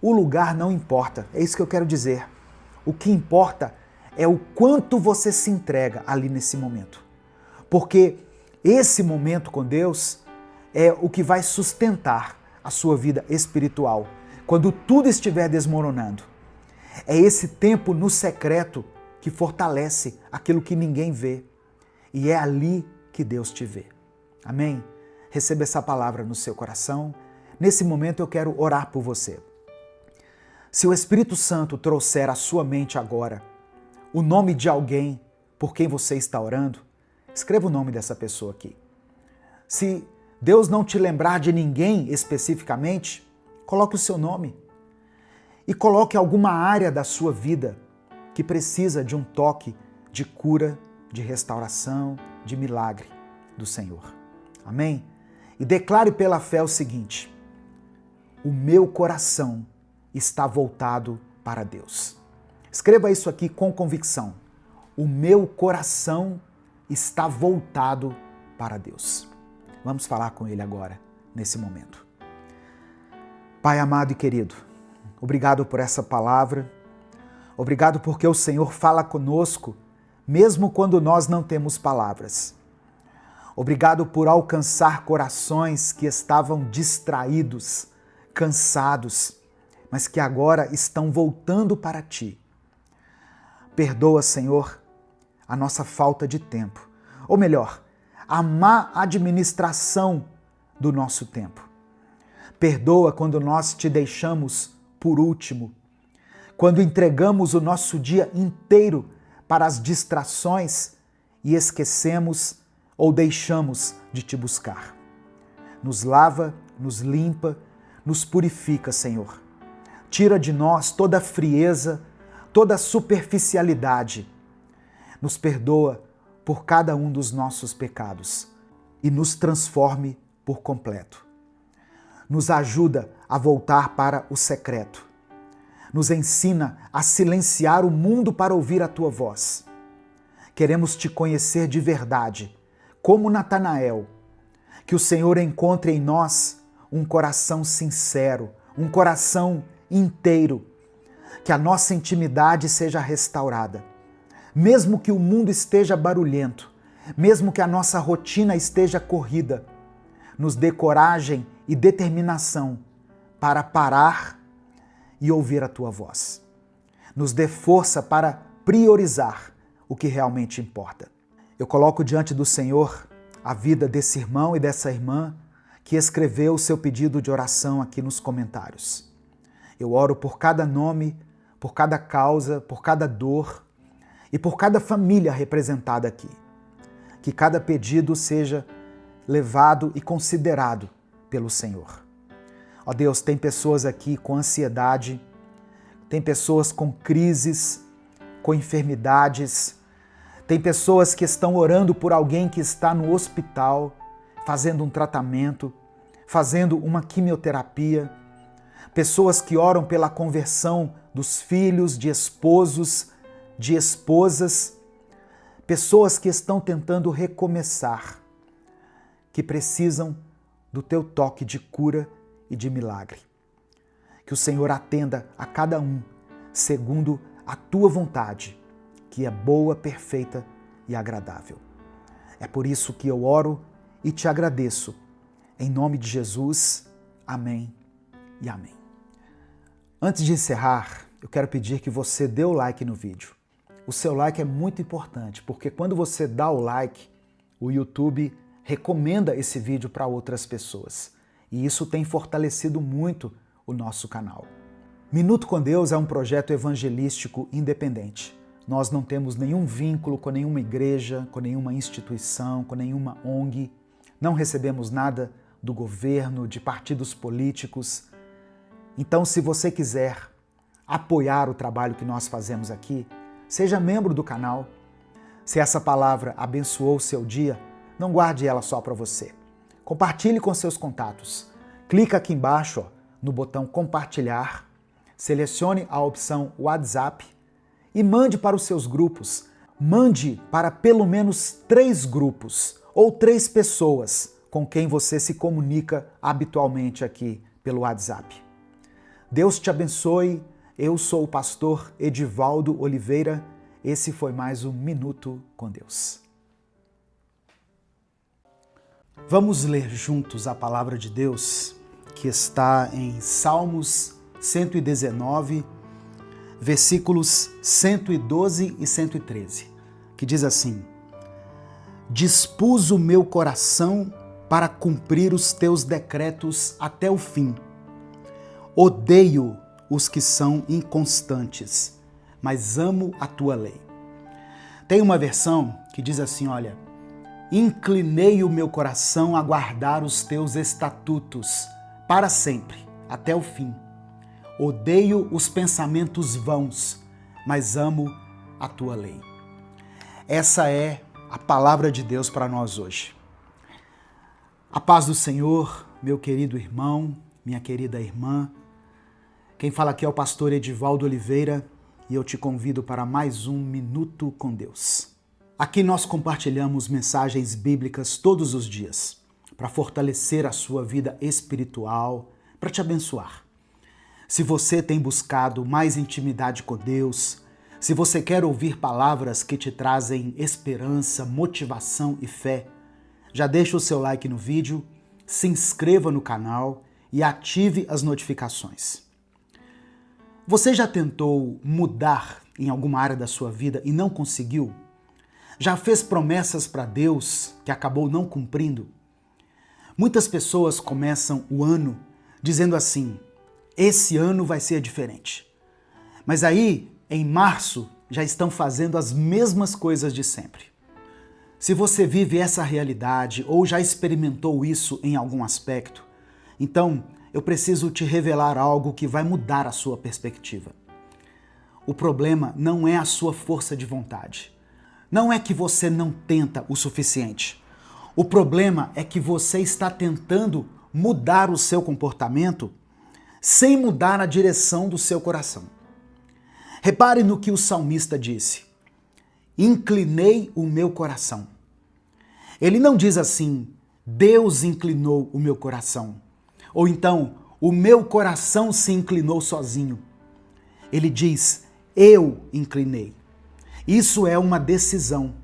A: O lugar não importa, é isso que eu quero dizer. O que importa é o quanto você se entrega ali nesse momento. Porque esse momento com Deus é o que vai sustentar a sua vida espiritual. Quando tudo estiver desmoronando, é esse tempo no secreto que fortalece aquilo que ninguém vê. E é ali que Deus te vê. Amém? Receba essa palavra no seu coração. Nesse momento eu quero orar por você. Se o Espírito Santo trouxer à sua mente agora o nome de alguém por quem você está orando, escreva o nome dessa pessoa aqui. Se Deus não te lembrar de ninguém especificamente, coloque o seu nome. E coloque alguma área da sua vida que precisa de um toque de cura, de restauração, de milagre do Senhor. Amém? E declare pela fé o seguinte: o meu coração está voltado para Deus. Escreva isso aqui com convicção. O meu coração está voltado para Deus. Vamos falar com Ele agora, nesse momento. Pai amado e querido, obrigado por essa palavra. Obrigado porque o Senhor fala conosco, mesmo quando nós não temos palavras. Obrigado por alcançar corações que estavam distraídos, cansados, mas que agora estão voltando para Ti. Perdoa, Senhor, a nossa falta de tempo, ou melhor, a má administração do nosso tempo. Perdoa quando nós Te deixamos por último, quando entregamos o nosso dia inteiro para as distrações e esquecemos ou deixamos de Te buscar. Nos lava, nos limpa, nos purifica, Senhor. Tira de nós toda a frieza, toda a superficialidade. Nos perdoa por cada um dos nossos pecados e nos transforme por completo. Nos ajuda a voltar para o secreto. Nos ensina a silenciar o mundo para ouvir a Tua voz. Queremos Te conhecer de verdade, como Natanael. Que o Senhor encontre em nós um coração sincero, um coração inteiro. Que a nossa intimidade seja restaurada. Mesmo que o mundo esteja barulhento, mesmo que a nossa rotina esteja corrida, nos dê coragem e determinação para parar e ouvir a Tua voz. Nos dê força para priorizar o que realmente importa. Eu coloco diante do Senhor a vida desse irmão e dessa irmã que escreveu o seu pedido de oração aqui nos comentários. Eu oro por cada nome, por cada causa, por cada dor e por cada família representada aqui. Que cada pedido seja levado e considerado pelo Senhor. Ó Deus, tem pessoas aqui com ansiedade, tem pessoas com crises, com enfermidades, tem pessoas que estão orando por alguém que está no hospital, fazendo um tratamento, fazendo uma quimioterapia, pessoas que oram pela conversão dos filhos, de esposos, de esposas, pessoas que estão tentando recomeçar, que precisam do Teu toque de cura e de milagre. Que o Senhor atenda a cada um segundo a Tua vontade, que é boa, perfeita e agradável. É por isso que eu oro e Te agradeço. Em nome de Jesus, amém e amém. Antes de encerrar, eu quero pedir que você dê o like no vídeo. O seu like é muito importante, porque quando você dá o like, o YouTube recomenda esse vídeo para outras pessoas. E isso tem fortalecido muito o nosso canal. Minuto com Deus é um projeto evangelístico independente. Nós não temos nenhum vínculo com nenhuma igreja, com nenhuma instituição, com nenhuma ONG. Não recebemos nada do governo, de partidos políticos. Então, se você quiser apoiar o trabalho que nós fazemos aqui, seja membro do canal. Se essa palavra abençoou o seu dia, não guarde ela só para você. Compartilhe com seus contatos. Clica aqui embaixo no botão compartilhar, selecione a opção WhatsApp e mande para os seus grupos. Mande para pelo menos 3 grupos ou 3 pessoas com quem você se comunica habitualmente aqui pelo WhatsApp. Deus te abençoe. Eu sou o pastor Edivaldo Oliveira. Esse foi mais um Minuto com Deus. Vamos ler juntos a palavra de Deus, que está em Salmos 119, versículos 112 e 113, que diz assim: Dispus o meu coração para cumprir os teus decretos até o fim. Odeio os que são inconstantes, mas amo a tua lei. Tem uma versão que diz assim, olha: inclinei o meu coração a guardar os teus estatutos para sempre, até o fim. Odeio os pensamentos vãos, mas amo a tua lei. Essa é a palavra de Deus para nós hoje. A paz do Senhor, meu querido irmão, minha querida irmã. Quem fala aqui é o pastor Edivaldo Oliveira e eu te convido para mais um Minuto com Deus. Aqui nós compartilhamos mensagens bíblicas todos os dias para fortalecer a sua vida espiritual, para te abençoar. Se você tem buscado mais intimidade com Deus, se você quer ouvir palavras que te trazem esperança, motivação e fé, já deixa o seu like no vídeo, se inscreva no canal e ative as notificações. Você já tentou mudar em alguma área da sua vida e não conseguiu? Já fez promessas para Deus que acabou não cumprindo? Muitas pessoas começam o ano dizendo assim: esse ano vai ser diferente. Mas aí, em março, já estão fazendo as mesmas coisas de sempre. Se você vive essa realidade ou já experimentou isso em algum aspecto, então eu preciso te revelar algo que vai mudar a sua perspectiva. O problema não é a sua força de vontade. Não é que você não tenta o suficiente. O problema é que você está tentando mudar o seu comportamento sem mudar a direção do seu coração. Repare no que o salmista disse: inclinei o meu coração. Ele não diz assim: Deus inclinou o meu coração. Ou então, o meu coração se inclinou sozinho. Ele diz: eu inclinei. Isso é uma decisão,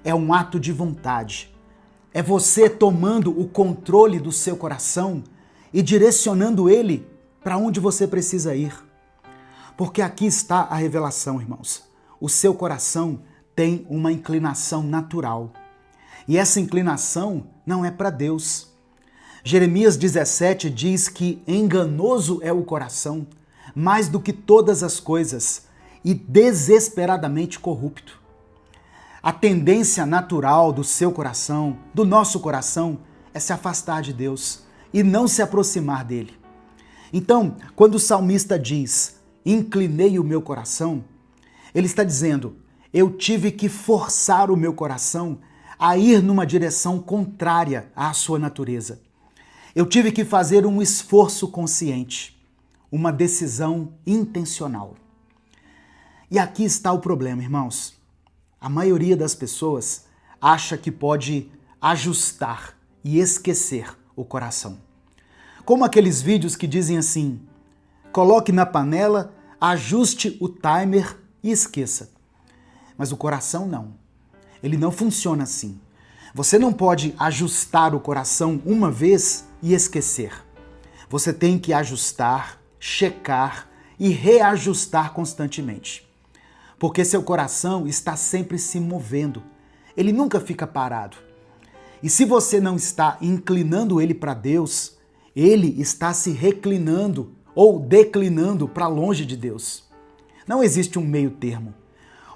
A: é um ato de vontade. É você tomando o controle do seu coração e direcionando ele para onde você precisa ir. Porque aqui está a revelação, irmãos. O seu coração tem uma inclinação natural. E essa inclinação não é para Deus. Jeremias 17 diz que enganoso é o coração, mais do que todas as coisas, e desesperadamente corrupto. A tendência natural do seu coração, do nosso coração, é se afastar de Deus e não se aproximar dele. Então, quando o salmista diz: inclinei o meu coração, ele está dizendo: eu tive que forçar o meu coração a ir numa direção contrária à sua natureza. Eu tive que fazer um esforço consciente, uma decisão intencional. E aqui está o problema, irmãos. A maioria das pessoas acha que pode ajustar e esquecer o coração. Como aqueles vídeos que dizem assim: coloque na panela, ajuste o timer e esqueça. Mas o coração não. Ele não funciona assim. Você não pode ajustar o coração uma vez e esquecer. Você tem que ajustar, checar e reajustar constantemente. Porque seu coração está sempre se movendo. Ele nunca fica parado. E se você não está inclinando ele para Deus, ele está se reclinando ou declinando para longe de Deus. Não existe um meio termo.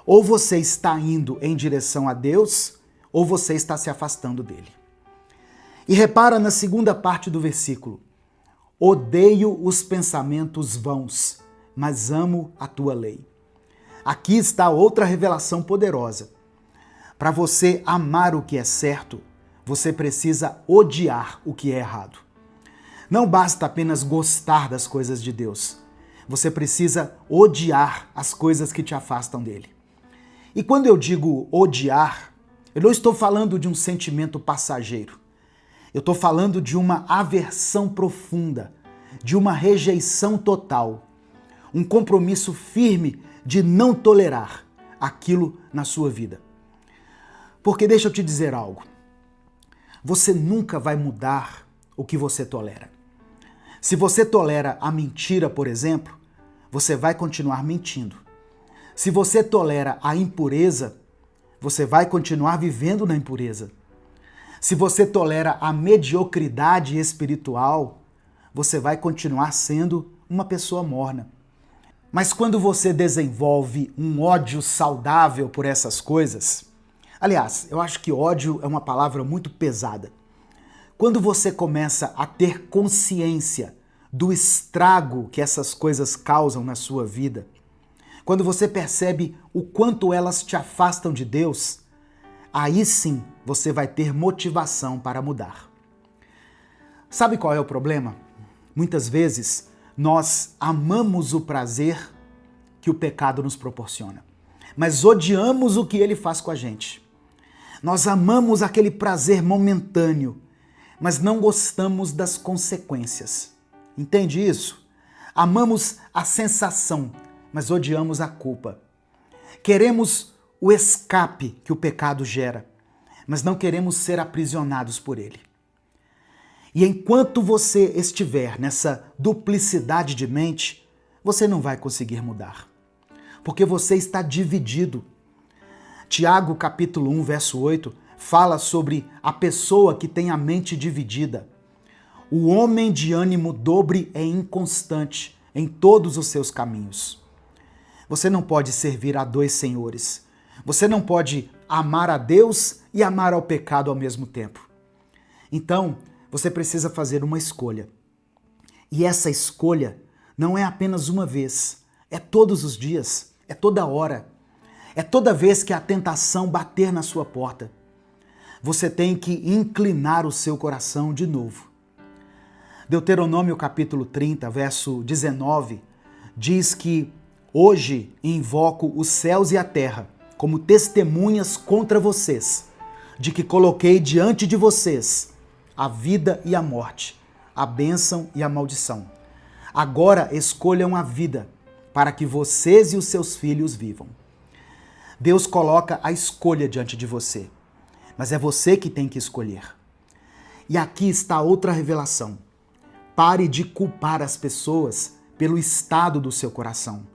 A: Ou você está indo em direção a Deus, ou você está se afastando dele. E repara na segunda parte do versículo: odeio os pensamentos vãos, mas amo a tua lei. Aqui está outra revelação poderosa. Para você amar o que é certo, você precisa odiar o que é errado. Não basta apenas gostar das coisas de Deus. Você precisa odiar as coisas que te afastam dele. E quando eu digo odiar, eu não estou falando de um sentimento passageiro. Eu estou falando de uma aversão profunda, de uma rejeição total, um compromisso firme de não tolerar aquilo na sua vida. Porque deixa eu te dizer algo. Você nunca vai mudar o que você tolera. Se você tolera a mentira, por exemplo, você vai continuar mentindo. Se você tolera a impureza, você vai continuar vivendo na impureza. Se você tolera a mediocridade espiritual, você vai continuar sendo uma pessoa morna. Mas quando você desenvolve um ódio saudável por essas coisas, aliás, eu acho que ódio é uma palavra muito pesada. Quando você começa a ter consciência do estrago que essas coisas causam na sua vida, quando você percebe o quanto elas te afastam de Deus, aí sim você vai ter motivação para mudar. Sabe qual é o problema? Muitas vezes nós amamos o prazer que o pecado nos proporciona, mas odiamos o que ele faz com a gente. Nós amamos aquele prazer momentâneo, mas não gostamos das consequências. Entende isso? Amamos a sensação, mas odiamos a culpa. Queremos o escape que o pecado gera, mas não queremos ser aprisionados por ele. E enquanto você estiver nessa duplicidade de mente, você não vai conseguir mudar, porque você está dividido. Tiago, capítulo 1, verso 8, fala sobre a pessoa que tem a mente dividida. O homem de ânimo dobre é inconstante em todos os seus caminhos. Você não pode servir a dois senhores. Você não pode amar a Deus e amar ao pecado ao mesmo tempo. Então, você precisa fazer uma escolha. E essa escolha não é apenas uma vez, é todos os dias, é toda hora. É toda vez que a tentação bater na sua porta. Você tem que inclinar o seu coração de novo. Deuteronômio capítulo 30, verso 19, diz que hoje invoco os céus e a terra como testemunhas contra vocês, de que coloquei diante de vocês a vida e a morte, a bênção e a maldição. Agora escolham a vida, para que vocês e os seus filhos vivam. Deus coloca a escolha diante de você, mas é você que tem que escolher. E aqui está outra revelação. Pare de culpar as pessoas pelo estado do seu coração.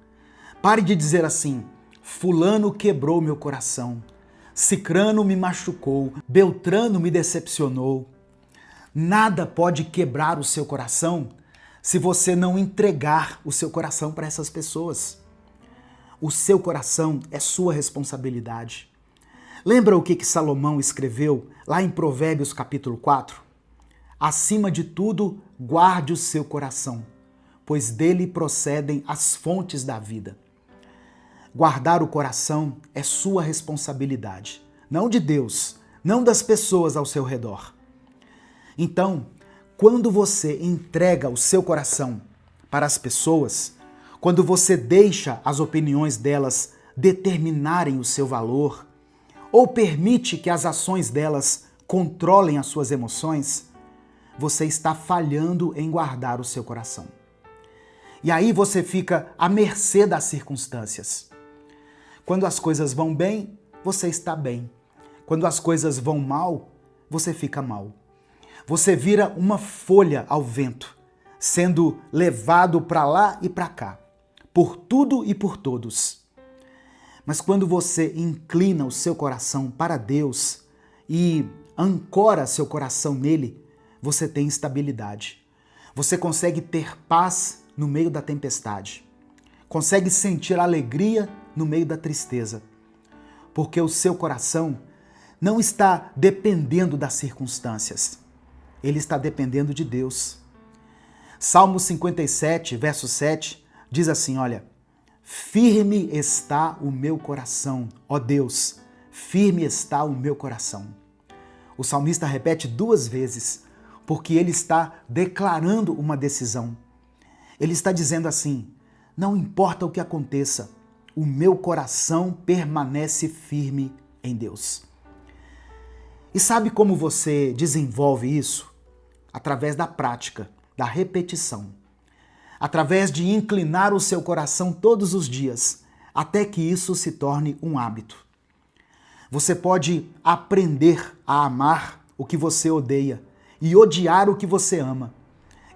A: Pare de dizer assim: fulano quebrou meu coração, cicrano me machucou, beltrano me decepcionou. Nada pode quebrar o seu coração se você não entregar o seu coração para essas pessoas. O seu coração é sua responsabilidade. Lembra o que Salomão escreveu lá em Provérbios capítulo 4? Acima de tudo, guarde o seu coração, pois dele procedem as fontes da vida. Guardar o coração é sua responsabilidade, não de Deus, não das pessoas ao seu redor. Então, quando você entrega o seu coração para as pessoas, quando você deixa as opiniões delas determinarem o seu valor, ou permite que as ações delas controlem as suas emoções, você está falhando em guardar o seu coração. E aí você fica à mercê das circunstâncias. Quando as coisas vão bem, você está bem. Quando as coisas vão mal, você fica mal. Você vira uma folha ao vento, sendo levado para lá e para cá, por tudo e por todos. Mas quando você inclina o seu coração para Deus e ancora seu coração nele, você tem estabilidade. Você consegue ter paz no meio da tempestade. Consegue sentir alegria no meio da tristeza. Porque o seu coração não está dependendo das circunstâncias. Ele está dependendo de Deus. Salmo 57, verso 7, diz assim, olha: firme está o meu coração, ó Deus, firme está o meu coração. O salmista repete 2 vezes, porque ele está declarando uma decisão. Ele está dizendo assim: não importa o que aconteça, o meu coração permanece firme em Deus. E sabe como você desenvolve isso? Através da prática, da repetição. Através de inclinar o seu coração todos os dias, até que isso se torne um hábito. Você pode aprender a amar o que você odeia e odiar o que você ama.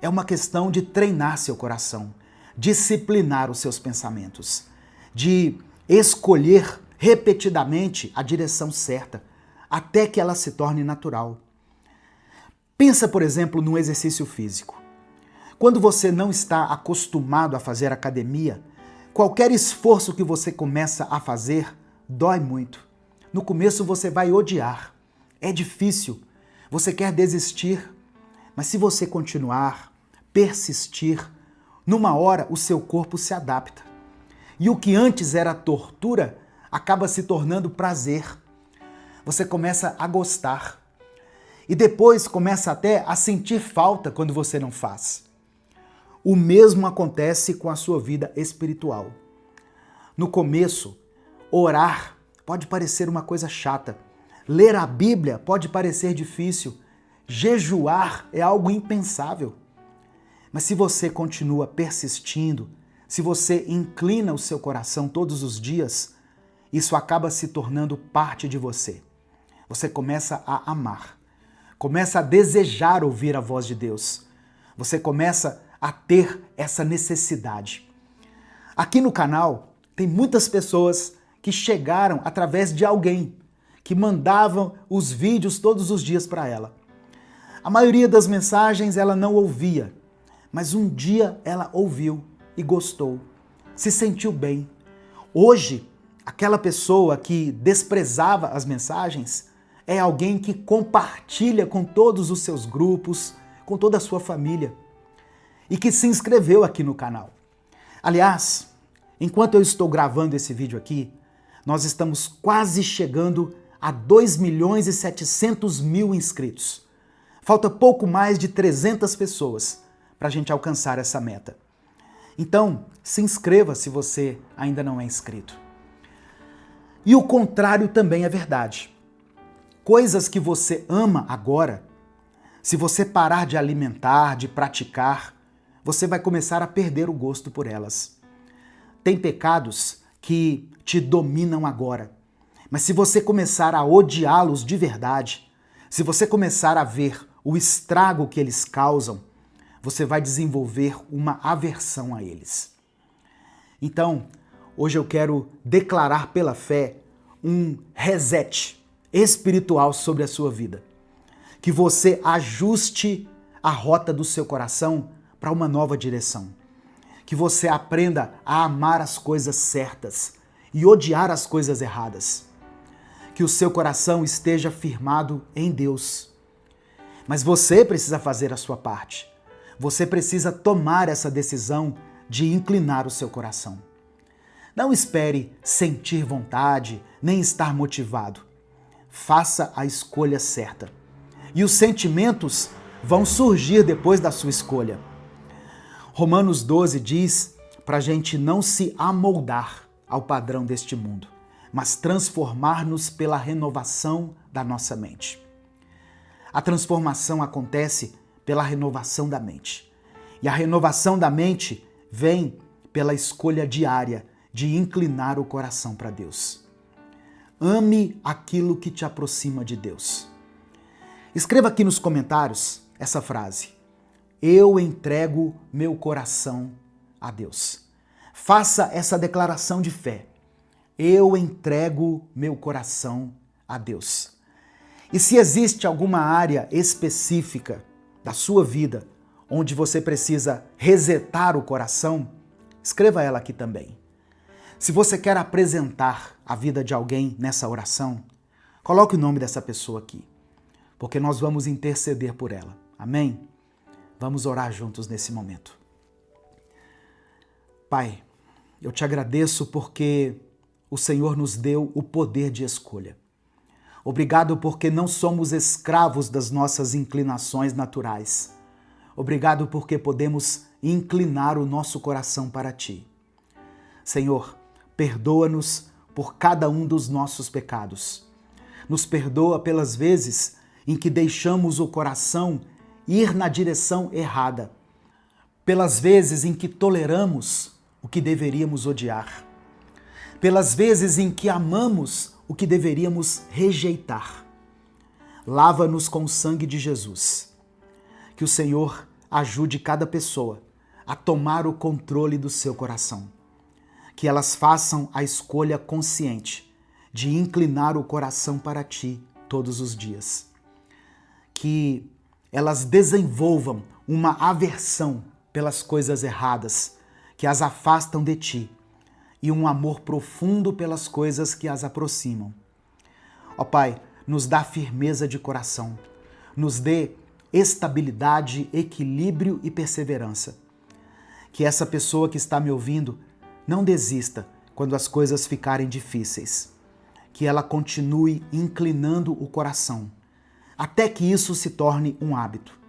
A: É uma questão de treinar seu coração, disciplinar os seus pensamentos, de escolher repetidamente a direção certa, até que ela se torne natural. Pensa, por exemplo, no exercício físico. Quando você não está acostumado a fazer academia, qualquer esforço que você começa a fazer dói muito. No começo você vai odiar, é difícil, você quer desistir, mas se você continuar, persistir, numa hora o seu corpo se adapta. E o que antes era tortura acaba se tornando prazer. Você começa a gostar. E depois começa até a sentir falta quando você não faz. O mesmo acontece com a sua vida espiritual. No começo, orar pode parecer uma coisa chata. Ler a Bíblia pode parecer difícil. Jejuar é algo impensável. Mas se você continua persistindo, se você inclina o seu coração todos os dias, isso acaba se tornando parte de você. você começa a amar, começa a desejar ouvir a voz de Deus, você começa a ter essa necessidade. Aqui no canal tem muitas pessoas que chegaram através de alguém que mandavam os vídeos todos os dias para ela. A maioria das mensagens ela não ouvia, mas um dia ela ouviu e gostou, se sentiu bem. Hoje, aquela pessoa que desprezava as mensagens é alguém que compartilha com todos os seus grupos, com toda a sua família e que se inscreveu aqui no canal. Aliás, enquanto eu estou gravando esse vídeo aqui, nós estamos quase chegando a 2.700.000 inscritos. Falta pouco mais de 300 pessoas para a gente alcançar essa meta. Então, se inscreva se você ainda não é inscrito. E o contrário também é verdade. Coisas que você ama agora, se você parar de alimentar, de praticar, você vai começar a perder o gosto por elas. Tem pecados que te dominam agora, mas se você começar a odiá-los de verdade, se você começar a ver o estrago que eles causam, você vai desenvolver uma aversão a eles. Então, hoje eu quero declarar pela fé um reset espiritual sobre a sua vida. Que você ajuste a rota do seu coração para uma nova direção. Que você aprenda a amar as coisas certas e odiar as coisas erradas. Que o seu coração esteja firmado em Deus. Mas você precisa fazer a sua parte. Você precisa tomar essa decisão de inclinar o seu coração. Não espere sentir vontade, nem estar motivado. Faça a escolha certa. E os sentimentos vão surgir depois da sua escolha. Romanos 12 diz para a gente não se amoldar ao padrão deste mundo, mas transformar-nos pela renovação da nossa mente. A transformação acontece pela renovação da mente. E a renovação da mente vem pela escolha diária de inclinar o coração para Deus. Ame aquilo que te aproxima de Deus. Escreva aqui nos comentários essa frase: eu entrego meu coração a Deus. Faça essa declaração de fé. Eu entrego meu coração a Deus. E se existe alguma área específica da sua vida onde você precisa resetar o coração, escreva ela aqui também. Se você quer apresentar a vida de alguém nessa oração, coloque o nome dessa pessoa aqui, porque nós vamos interceder por ela. Amém? Vamos orar juntos nesse momento. Pai, eu te agradeço porque o Senhor nos deu o poder de escolha. Obrigado porque não somos escravos das nossas inclinações naturais. Obrigado porque podemos inclinar o nosso coração para Ti. Senhor, perdoa-nos por cada um dos nossos pecados. Nos perdoa pelas vezes em que deixamos o coração ir na direção errada, pelas vezes em que toleramos o que deveríamos odiar, pelas vezes em que amamos o que deveríamos rejeitar. Lava-nos com o sangue de Jesus. Que o Senhor ajude cada pessoa a tomar o controle do seu coração. Que elas façam a escolha consciente de inclinar o coração para Ti todos os dias. Que elas desenvolvam uma aversão pelas coisas erradas que as afastam de Ti e um amor profundo pelas coisas que as aproximam. Ó Pai, nos dá firmeza de coração, nos dê estabilidade, equilíbrio e perseverança. Que essa pessoa que está me ouvindo não desista quando as coisas ficarem difíceis. Que ela continue inclinando o coração, até que isso se torne um hábito.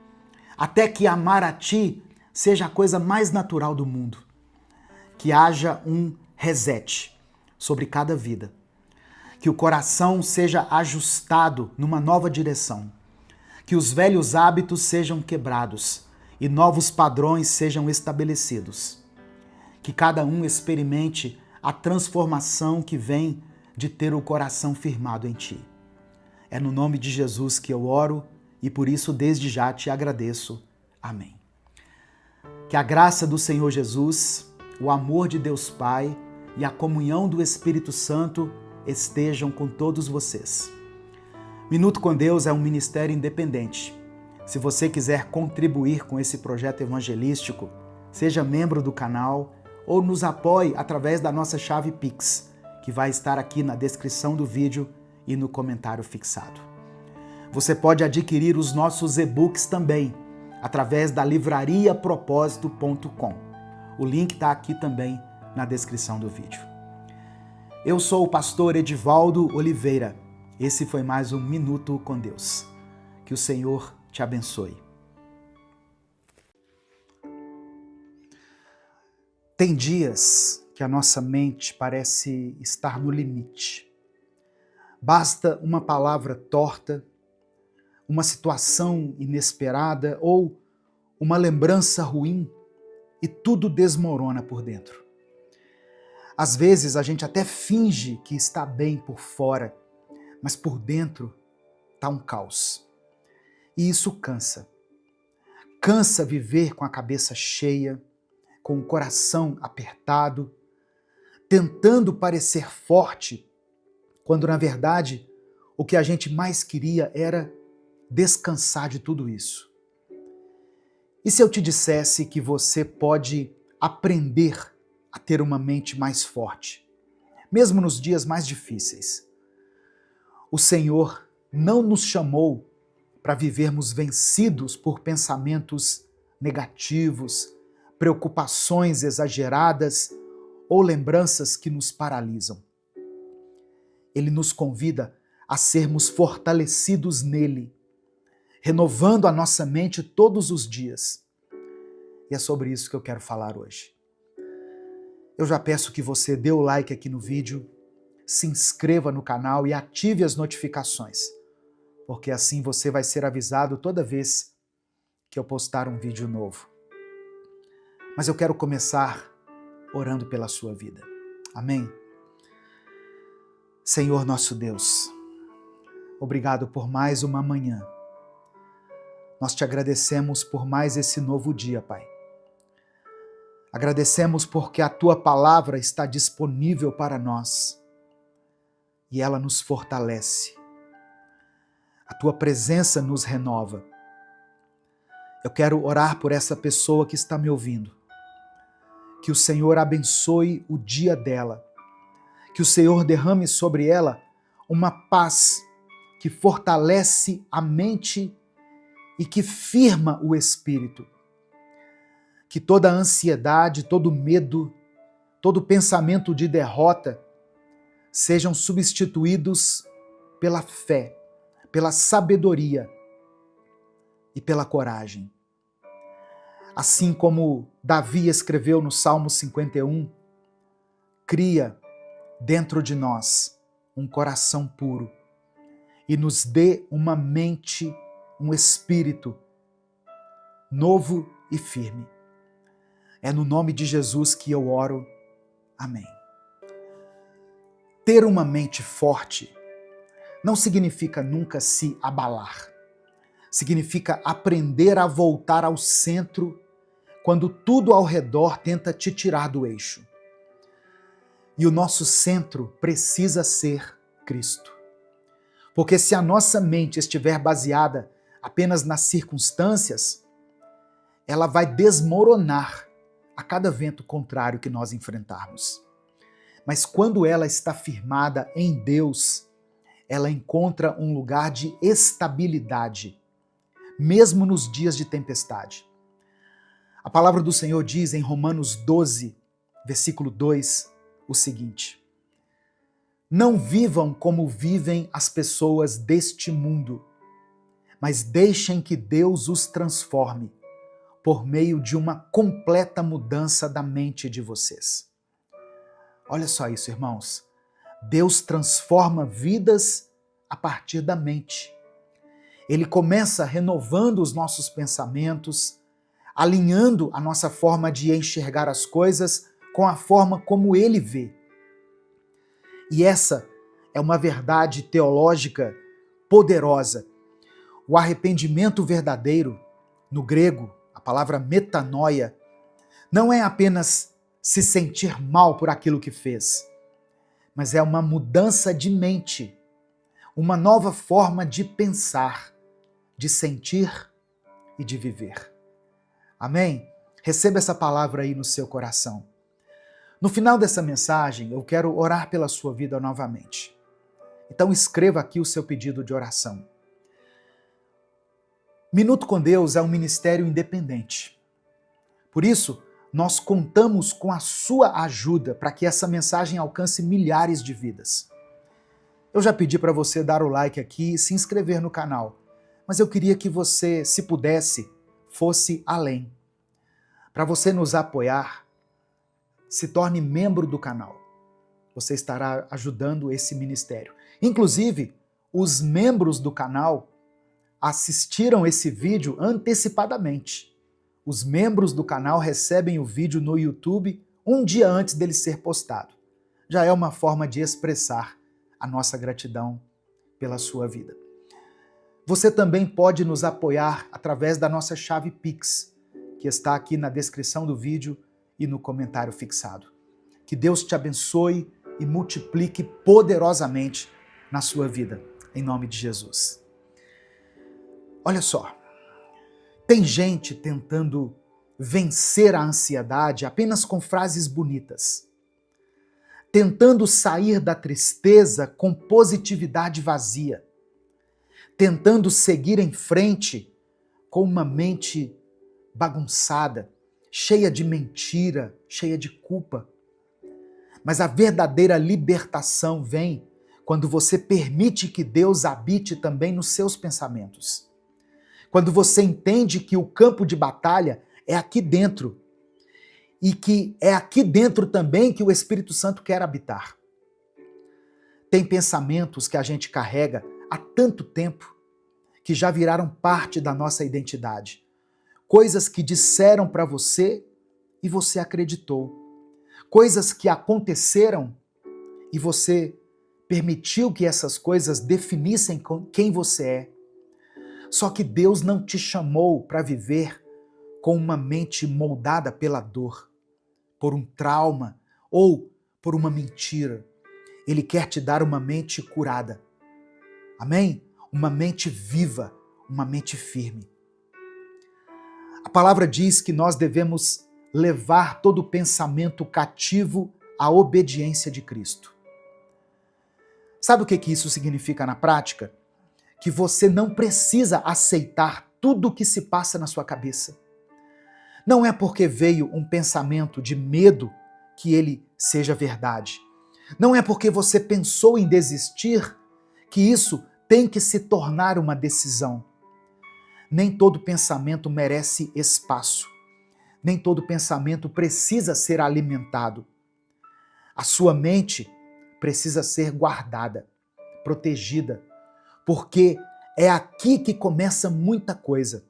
A: Até que amar a Ti seja a coisa mais natural do mundo. Que haja um reset sobre cada vida. Que o coração seja ajustado numa nova direção. Que os velhos hábitos sejam quebrados e novos padrões sejam estabelecidos. Que cada um experimente a transformação que vem de ter o coração firmado em Ti. É no nome de Jesus que eu oro e por isso desde já te agradeço. Amém. Que a graça do Senhor Jesus, o amor de Deus Pai e a comunhão do Espírito Santo estejam com todos vocês. Minuto com Deus é um ministério independente. Se você quiser contribuir com esse projeto evangelístico, seja membro do canal ou nos apoie através da nossa chave Pix, que vai estar aqui na descrição do vídeo e no comentário fixado. Você pode adquirir os nossos e-books também, através da livrariapropósito.com. O link está aqui também na descrição do vídeo. Eu sou o pastor Edivaldo Oliveira. Esse foi mais um Minuto com Deus. Que o Senhor te abençoe. Tem dias que a nossa mente parece estar no limite. Basta uma palavra torta, uma situação inesperada ou uma lembrança ruim e tudo desmorona por dentro. Às vezes a gente até finge que está bem por fora, mas por dentro está um caos. E isso cansa. Cansa viver com a cabeça cheia, com o coração apertado, tentando parecer forte, quando na verdade o que a gente mais queria era descansar de tudo isso. E se eu te dissesse que você pode aprender a ter uma mente mais forte, mesmo nos dias mais difíceis? O Senhor não nos chamou para vivermos vencidos por pensamentos negativos, preocupações exageradas ou lembranças que nos paralisam. Ele nos convida a sermos fortalecidos nele, renovando a nossa mente todos os dias. E é sobre isso que eu quero falar hoje. Eu já peço que você dê o like aqui no vídeo, se inscreva no canal e ative as notificações, porque assim você vai ser avisado toda vez que eu postar um vídeo novo. Mas eu quero começar orando pela sua vida. Amém? Senhor nosso Deus, obrigado por mais uma manhã. Nós te agradecemos por mais esse novo dia, Pai. Agradecemos porque a Tua palavra está disponível para nós e ela nos fortalece. A Tua presença nos renova. Eu quero orar por essa pessoa que está me ouvindo. Que o Senhor abençoe o dia dela. Que o Senhor derrame sobre ela uma paz que fortalece a mente e que firma o espírito. Que toda ansiedade, todo medo, todo pensamento de derrota sejam substituídos pela fé, pela sabedoria e pela coragem. Assim como Davi escreveu no Salmo 51, cria dentro de nós um coração puro e nos dê uma mente, um espírito novo e firme. É no nome de Jesus que eu oro. Amém. Ter uma mente forte não significa nunca se abalar. Significa aprender a voltar ao centro quando tudo ao redor tenta te tirar do eixo. E o nosso centro precisa ser Cristo. Porque se a nossa mente estiver baseada apenas nas circunstâncias, ela vai desmoronar a cada vento contrário que nós enfrentarmos. Mas quando ela está firmada em Deus, ela encontra um lugar de estabilidade, mesmo nos dias de tempestade. A palavra do Senhor diz em Romanos 12, versículo 2, o seguinte: não vivam como vivem as pessoas deste mundo, mas deixem que Deus os transforme por meio de uma completa mudança da mente de vocês. Olha só isso, irmãos. Deus transforma vidas a partir da mente. Ele começa renovando os nossos pensamentos, alinhando a nossa forma de enxergar as coisas com a forma como Ele vê. E essa é uma verdade teológica poderosa. O arrependimento verdadeiro, no grego, a palavra metanoia, não é apenas se sentir mal por aquilo que fez, mas é uma mudança de mente, uma nova forma de pensar, de sentir e de viver. Amém? Receba essa palavra aí no seu coração. No final dessa mensagem, eu quero orar pela sua vida novamente. Então escreva aqui o seu pedido de oração. Minuto com Deus é um ministério independente. Por isso, nós contamos com a sua ajuda para que essa mensagem alcance milhares de vidas. Eu já pedi para você dar o like aqui e se inscrever no canal, mas eu queria que você, se pudesse, fosse além. Para você nos apoiar, se torne membro do canal. Você estará ajudando esse ministério. Inclusive, os membros do canal assistiram esse vídeo antecipadamente. Os membros do canal recebem o vídeo no YouTube um dia antes dele ser postado. Já é uma forma de expressar a nossa gratidão pela sua vida. Você também pode nos apoiar através da nossa chave Pix, que está aqui na descrição do vídeo e no comentário fixado. Que Deus te abençoe e multiplique poderosamente na sua vida, em nome de Jesus. Olha só, tem gente tentando vencer a ansiedade apenas com frases bonitas, tentando sair da tristeza com positividade vazia, tentando seguir em frente com uma mente bagunçada, cheia de mentira, cheia de culpa. Mas a verdadeira libertação vem quando você permite que Deus habite também nos seus pensamentos. Quando você entende que o campo de batalha é aqui dentro e que é aqui dentro também que o Espírito Santo quer habitar. Tem pensamentos que a gente carrega há tanto tempo que já viraram parte da nossa identidade. Coisas que disseram para você e você acreditou. Coisas que aconteceram e você permitiu que essas coisas definissem quem você é. Só que Deus não te chamou para viver com uma mente moldada pela dor, por um trauma ou por uma mentira. Ele quer te dar uma mente curada. Amém? Uma mente viva, uma mente firme. A palavra diz que nós devemos levar todo pensamento cativo à obediência de Cristo. Sabe o que isso significa na prática? Que você não precisa aceitar tudo o que se passa na sua cabeça. Não é porque veio um pensamento de medo que ele seja verdade. Não é porque você pensou em desistir que isso tem que se tornar uma decisão. Nem todo pensamento merece espaço. Nem todo pensamento precisa ser alimentado. A sua mente precisa ser guardada, protegida, porque é aqui que começa muita coisa.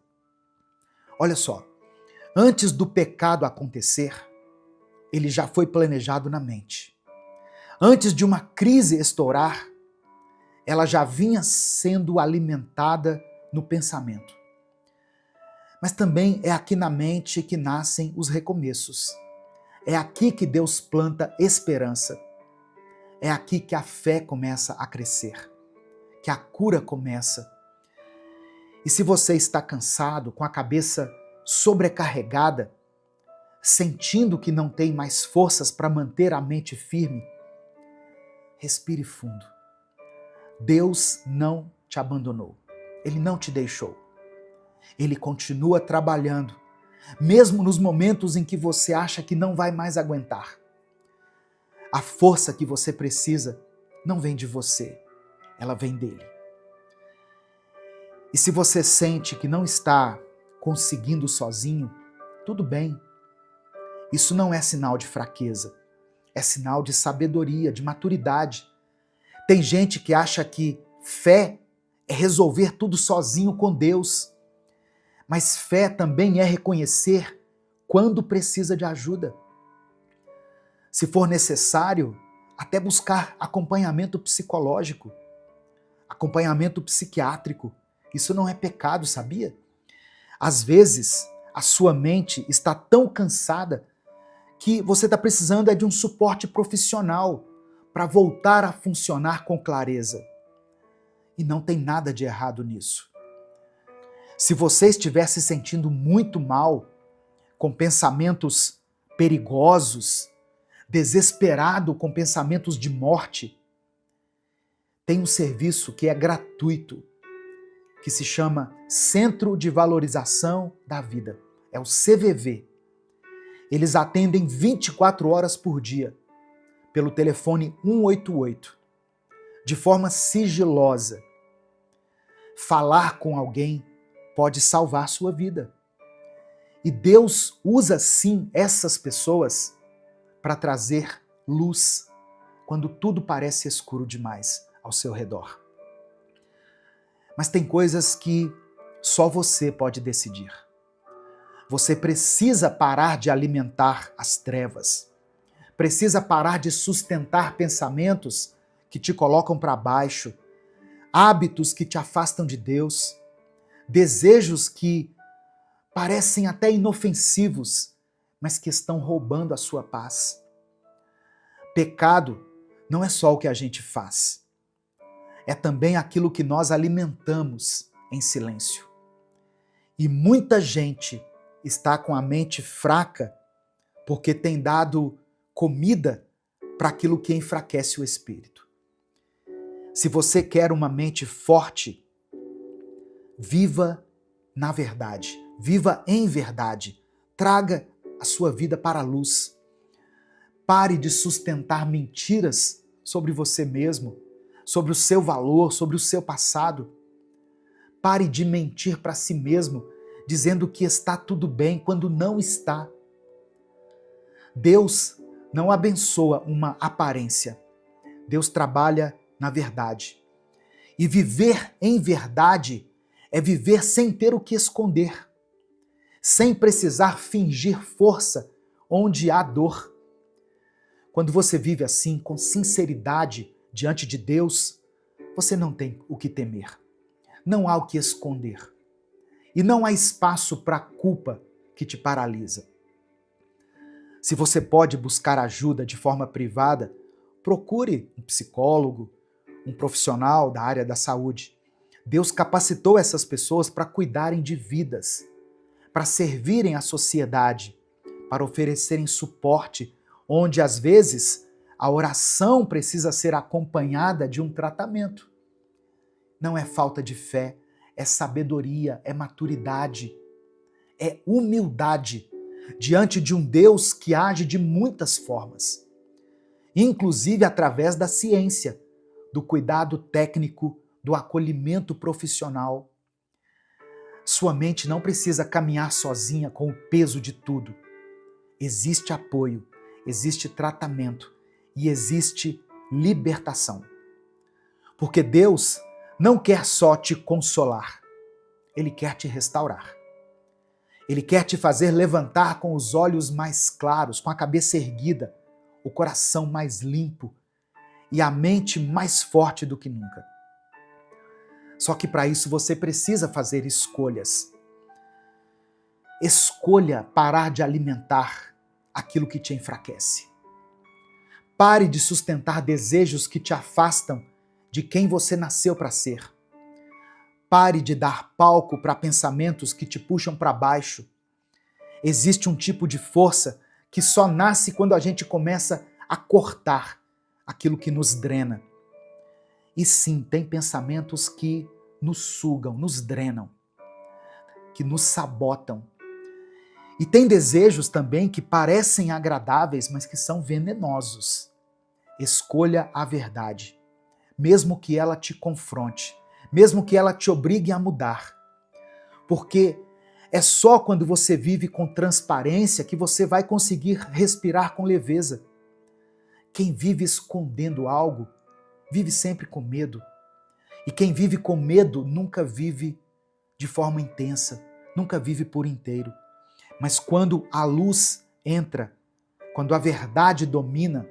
A: Olha só, antes do pecado acontecer, ele já foi planejado na mente. Antes de uma crise estourar, ela já vinha sendo alimentada no pensamento. Mas também é aqui na mente que nascem os recomeços. É aqui que Deus planta esperança. É aqui que a fé começa a crescer, que a cura começa. E se você está cansado, com a cabeça sobrecarregada, sentindo que não tem mais forças para manter a mente firme, respire fundo. Deus não te abandonou. Ele não te deixou. Ele continua trabalhando, mesmo nos momentos em que você acha que não vai mais aguentar. A força que você precisa não vem de você, ela vem dele. E se você sente que não está conseguindo sozinho, tudo bem. Isso não é sinal de fraqueza, é sinal de sabedoria, de maturidade. Tem gente que acha que fé é resolver tudo sozinho com Deus. Mas fé também é reconhecer quando precisa de ajuda. Se for necessário, até buscar acompanhamento psicológico. acompanhamento psiquiátrico. Isso não é pecado, sabia? Às vezes, a sua mente está tão cansada que você está precisando de um suporte profissional para voltar a funcionar com clareza. E não tem nada de errado nisso. Se você estiver se sentindo muito mal, com pensamentos perigosos, desesperado com pensamentos de morte, tem um serviço que é gratuito, que se chama Centro de Valorização da Vida. É o CVV. Eles atendem 24 horas por dia, pelo telefone 188, de forma sigilosa. Falar com alguém pode salvar sua vida. E Deus usa sim essas pessoas para trazer luz quando tudo parece escuro demais ao seu redor. Mas tem coisas que só você pode decidir. Você precisa parar de alimentar as trevas. Precisa parar de sustentar pensamentos que te colocam para baixo, hábitos que te afastam de Deus, desejos que parecem até inofensivos, mas que estão roubando a sua paz. Pecado não é só o que a gente faz, é também aquilo que nós alimentamos em silêncio. E muita gente está com a mente fraca porque tem dado comida para aquilo que enfraquece o espírito. Se você quer uma mente forte, viva na verdade, viva em verdade, traga a sua vida para a luz. Pare de sustentar mentiras sobre você mesmo, sobre o seu valor, sobre o seu passado. Pare de mentir para si mesmo, dizendo que está tudo bem quando não está. Deus não abençoa uma aparência. Deus trabalha na verdade. E viver em verdade é viver sem ter o que esconder, sem precisar fingir força onde há dor. Quando você vive assim, com sinceridade diante de Deus, você não tem o que temer. Não há o que esconder. E não há espaço para a culpa que te paralisa. Se você pode buscar ajuda de forma privada, procure um psicólogo, um profissional da área da saúde. Deus capacitou essas pessoas para cuidarem de vidas, para servirem à sociedade, para oferecerem suporte, onde às vezes a oração precisa ser acompanhada de um tratamento. Não é falta de fé, é sabedoria, é maturidade, é humildade diante de um Deus que age de muitas formas, inclusive através da ciência, do cuidado técnico, do acolhimento profissional. Sua mente não precisa caminhar sozinha com o peso de tudo. Existe apoio, existe tratamento e existe libertação. Porque Deus não quer só te consolar, Ele quer te restaurar. Ele quer te fazer levantar com os olhos mais claros, com a cabeça erguida, o coração mais limpo e a mente mais forte do que nunca. Só que para isso você precisa fazer escolhas. Escolha parar de alimentar aquilo que te enfraquece. Pare de sustentar desejos que te afastam de quem você nasceu para ser. Pare de dar palco para pensamentos que te puxam para baixo. Existe um tipo de força que só nasce quando a gente começa a cortar aquilo que nos drena. E sim, tem pensamentos que nos sugam, nos drenam, que nos sabotam. E tem desejos também que parecem agradáveis, mas que são venenosos. Escolha a verdade, mesmo que ela te confronte, mesmo que ela te obrigue a mudar. Porque é só quando você vive com transparência que você vai conseguir respirar com leveza. Quem vive escondendo algo, vive sempre com medo. E quem vive com medo nunca vive de forma intensa, nunca vive por inteiro. Mas quando a luz entra, quando a verdade domina,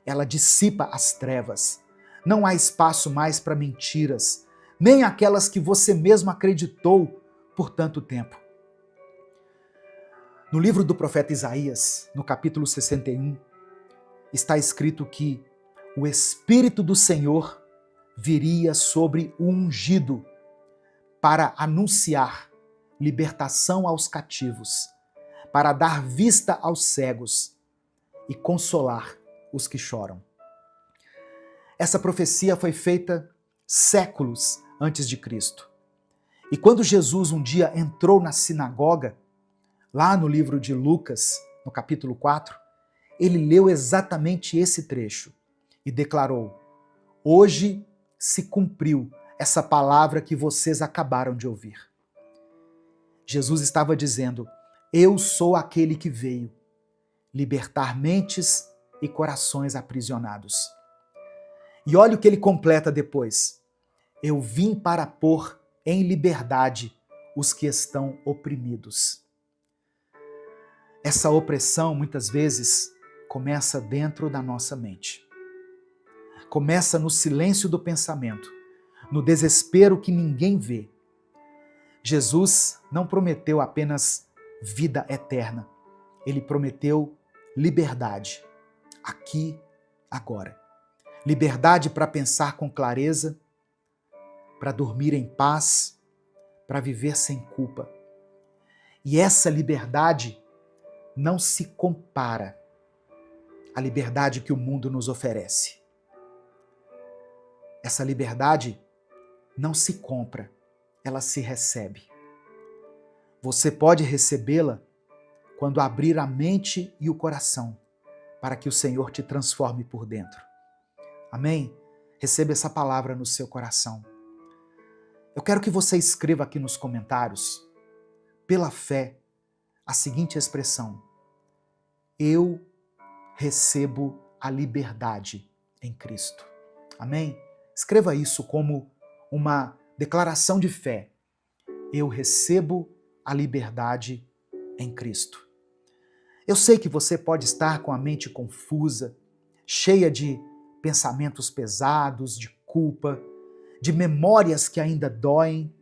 A: ela dissipa as trevas. Não há espaço mais para mentiras, nem aquelas que você mesmo acreditou por tanto tempo. No livro do profeta Isaías, no capítulo 61, está escrito que o Espírito do Senhor viria sobre o ungido para anunciar libertação aos cativos, para dar vista aos cegos e consolar os que choram. Essa profecia foi feita séculos antes de Cristo. E quando Jesus um dia entrou na sinagoga, lá no livro de Lucas, no capítulo 4, ele leu exatamente esse trecho e declarou: hoje se cumpriu essa palavra que vocês acabaram de ouvir. Jesus estava dizendo: eu sou aquele que veio libertar mentes e corações aprisionados. E olha o que ele completa depois: eu vim para pôr em liberdade os que estão oprimidos. Essa opressão, muitas vezes, começa dentro da nossa mente. Começa no silêncio do pensamento, no desespero que ninguém vê. Jesus não prometeu apenas vida eterna. Ele prometeu liberdade, aqui, agora. Liberdade para pensar com clareza, para dormir em paz, para viver sem culpa. E essa liberdade não se compara à liberdade que o mundo nos oferece. Essa liberdade não se compra, ela se recebe. Você pode recebê-la quando abrir a mente e o coração para que o Senhor te transforme por dentro. Amém? Receba essa palavra no seu coração. Eu quero que você escreva aqui nos comentários, pela fé, a seguinte expressão: eu recebo a liberdade em Cristo. Amém? Escreva isso como uma declaração de fé. Eu recebo a liberdade em Cristo. Eu sei que você pode estar com a mente confusa, cheia de pensamentos pesados, de culpa, de memórias que ainda doem,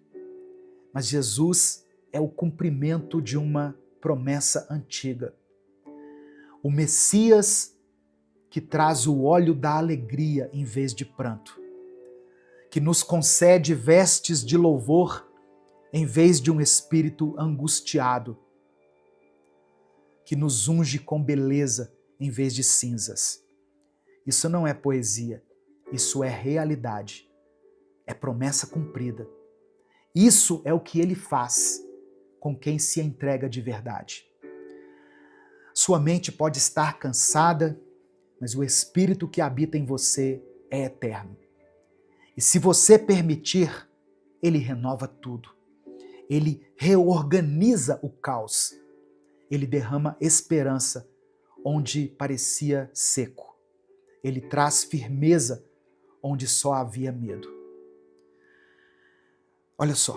A: mas Jesus é o cumprimento de uma promessa antiga. O Messias que traz o óleo da alegria em vez de pranto, que nos concede vestes de louvor em vez de um espírito angustiado, que nos unge com beleza em vez de cinzas. Isso não é poesia, isso é realidade, é promessa cumprida. Isso é o que ele faz com quem se entrega de verdade. Sua mente pode estar cansada, mas o Espírito que habita em você é eterno. E se você permitir, ele renova tudo. Ele reorganiza o caos. Ele derrama esperança onde parecia seco. Ele traz firmeza onde só havia medo. Olha só,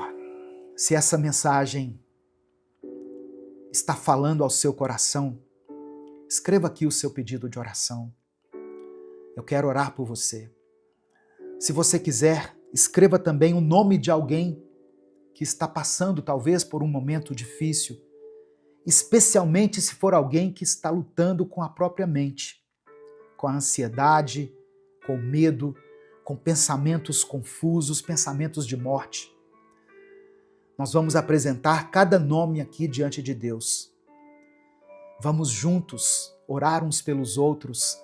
A: se essa mensagem está falando ao seu coração, escreva aqui o seu pedido de oração. Eu quero orar por você. Se você quiser, escreva também o nome de alguém que está passando talvez por um momento difícil, especialmente se for alguém que está lutando com a própria mente, com a ansiedade, com o medo, com pensamentos confusos, pensamentos de morte. Nós vamos apresentar cada nome aqui diante de Deus. Vamos juntos orar uns pelos outros,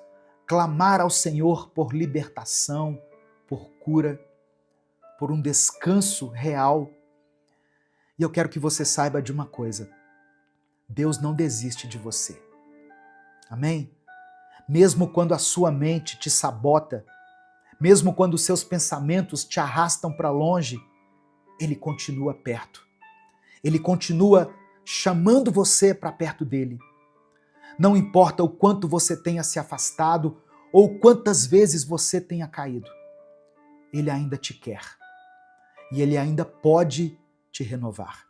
A: clamar ao Senhor por libertação, por cura, por um descanso real. E eu quero que você saiba de uma coisa: Deus não desiste de você. Amém? Mesmo quando a sua mente te sabota, mesmo quando os seus pensamentos te arrastam para longe, Ele continua perto. Ele continua chamando você para perto dele. Não importa o quanto você tenha se afastado ou quantas vezes você tenha caído, Ele ainda te quer. E Ele ainda pode te renovar.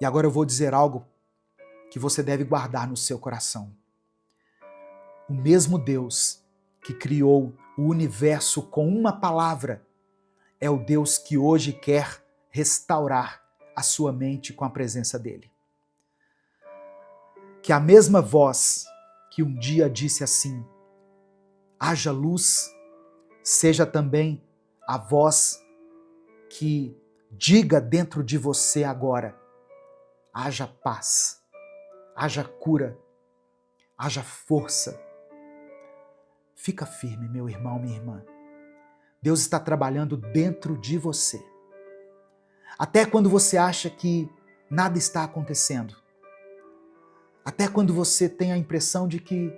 A: E agora eu vou dizer algo que você deve guardar no seu coração. O mesmo Deus que criou o universo com uma palavra, é o Deus que hoje quer restaurar a sua mente com a presença dele. Que a mesma voz que um dia disse assim, haja luz, seja também a voz que diga dentro de você agora, haja paz, haja cura, haja força. Fica firme, meu irmão, minha irmã. Deus está trabalhando dentro de você. Até quando você acha que nada está acontecendo. Até quando você tem a impressão de que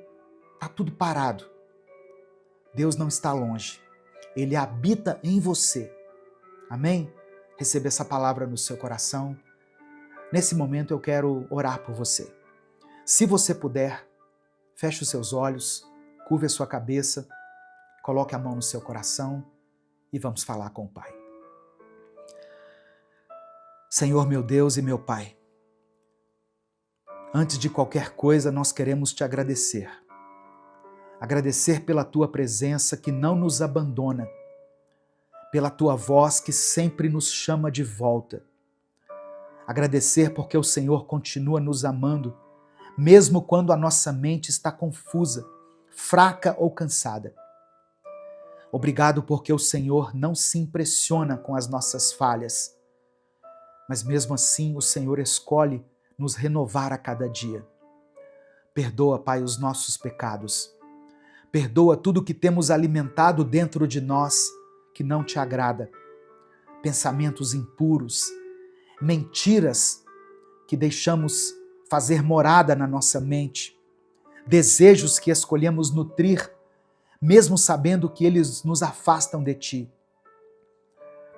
A: está tudo parado. Deus não está longe. Ele habita em você. Amém? Receba essa palavra no seu coração. Nesse momento eu quero orar por você. Se você puder, feche os seus olhos, curve a sua cabeça, coloque a mão no seu coração e vamos falar com o Pai. Senhor, meu Deus e meu Pai, antes de qualquer coisa nós queremos te agradecer. Agradecer pela tua presença que não nos abandona, pela tua voz que sempre nos chama de volta. Agradecer porque o Senhor continua nos amando, mesmo quando a nossa mente está confusa, fraca ou cansada. Obrigado porque o Senhor não se impressiona com as nossas falhas, mas mesmo assim o Senhor escolhe nos renovar a cada dia. Perdoa, Pai, os nossos pecados. Perdoa tudo que temos alimentado dentro de nós que não te agrada. Pensamentos impuros, mentiras que deixamos fazer morada na nossa mente, desejos que escolhemos nutrir, mesmo sabendo que eles nos afastam de ti.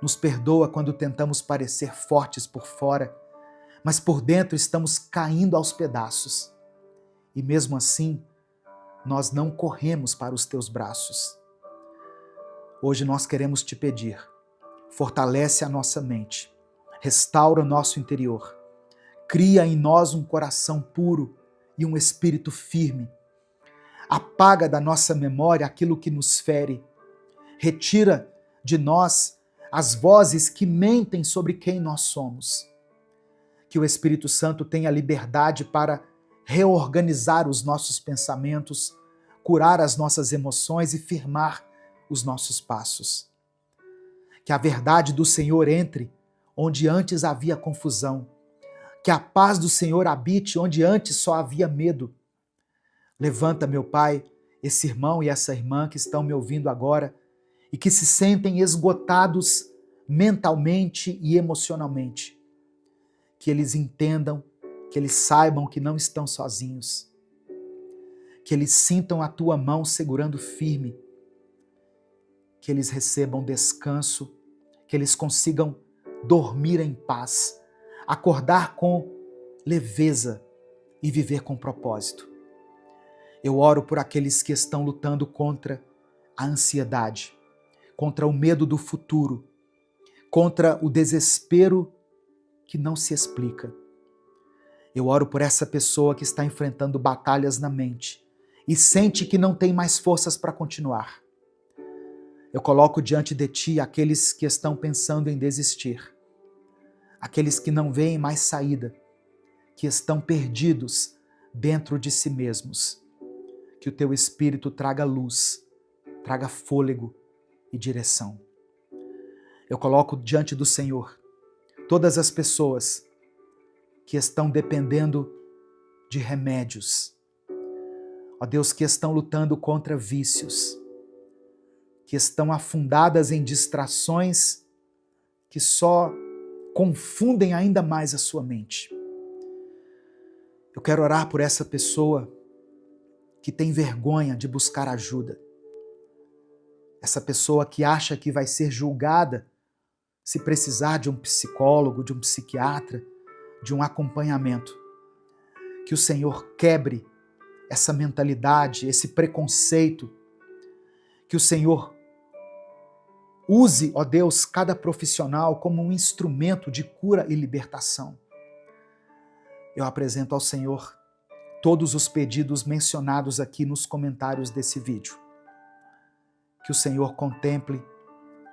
A: Nos perdoa quando tentamos parecer fortes por fora, mas por dentro estamos caindo aos pedaços. E mesmo assim, nós não corremos para os teus braços. Hoje nós queremos te pedir, fortalece a nossa mente, restaura o nosso interior, cria em nós um coração puro e um espírito firme. Apaga da nossa memória aquilo que nos fere. Retira de nós as vozes que mentem sobre quem nós somos. Que o Espírito Santo tenha liberdade para reorganizar os nossos pensamentos, curar as nossas emoções e firmar os nossos passos. Que a verdade do Senhor entre onde antes havia confusão. Que a paz do Senhor habite onde antes só havia medo. Levanta, meu Pai, esse irmão e essa irmã que estão me ouvindo agora e que se sentem esgotados mentalmente e emocionalmente. Que eles entendam, que eles saibam que não estão sozinhos. Que eles sintam a tua mão segurando firme. Que eles recebam descanso, que eles consigam dormir em paz, acordar com leveza e viver com propósito. Eu oro por aqueles que estão lutando contra a ansiedade, contra o medo do futuro, contra o desespero que não se explica. Eu oro por essa pessoa que está enfrentando batalhas na mente e sente que não tem mais forças para continuar. Eu coloco diante de ti aqueles que estão pensando em desistir, aqueles que não veem mais saída, que estão perdidos dentro de si mesmos. Que o teu Espírito traga luz, traga fôlego e direção. Eu coloco diante do Senhor todas as pessoas que estão dependendo de remédios. Ó Deus, que estão lutando contra vícios, que estão afundadas em distrações que só confundem ainda mais a sua mente. Eu quero orar por essa pessoa que tem vergonha de buscar ajuda. Essa pessoa que acha que vai ser julgada se precisar de um psicólogo, de um psiquiatra, de um acompanhamento. Que o Senhor quebre essa mentalidade, esse preconceito. Que o Senhor use, ó Deus, cada profissional como um instrumento de cura e libertação. Eu apresento ao Senhor todos os pedidos mencionados aqui nos comentários desse vídeo. que o Senhor contemple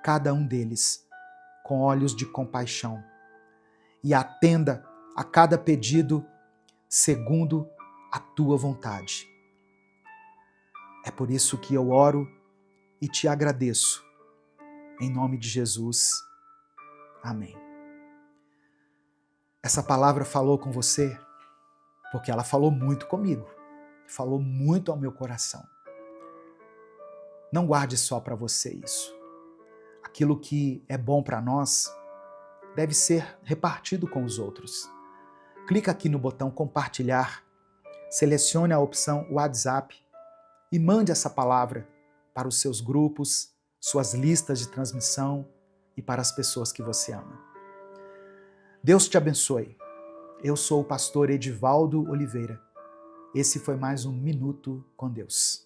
A: cada um deles com olhos de compaixão e atenda a cada pedido segundo a tua vontade. É por isso que eu oro e te agradeço. Em nome de Jesus. Amém. Essa palavra falou com você porque ela falou muito comigo, falou muito ao meu coração. Não guarde só para você isso. Aquilo que é bom para nós deve ser repartido com os outros. Clica aqui no botão compartilhar, selecione a opção WhatsApp e mande essa palavra para os seus grupos, suas listas de transmissão e para as pessoas que você ama. Deus te abençoe. Eu sou o pastor Edivaldo Oliveira. Esse foi mais um Minuto com Deus.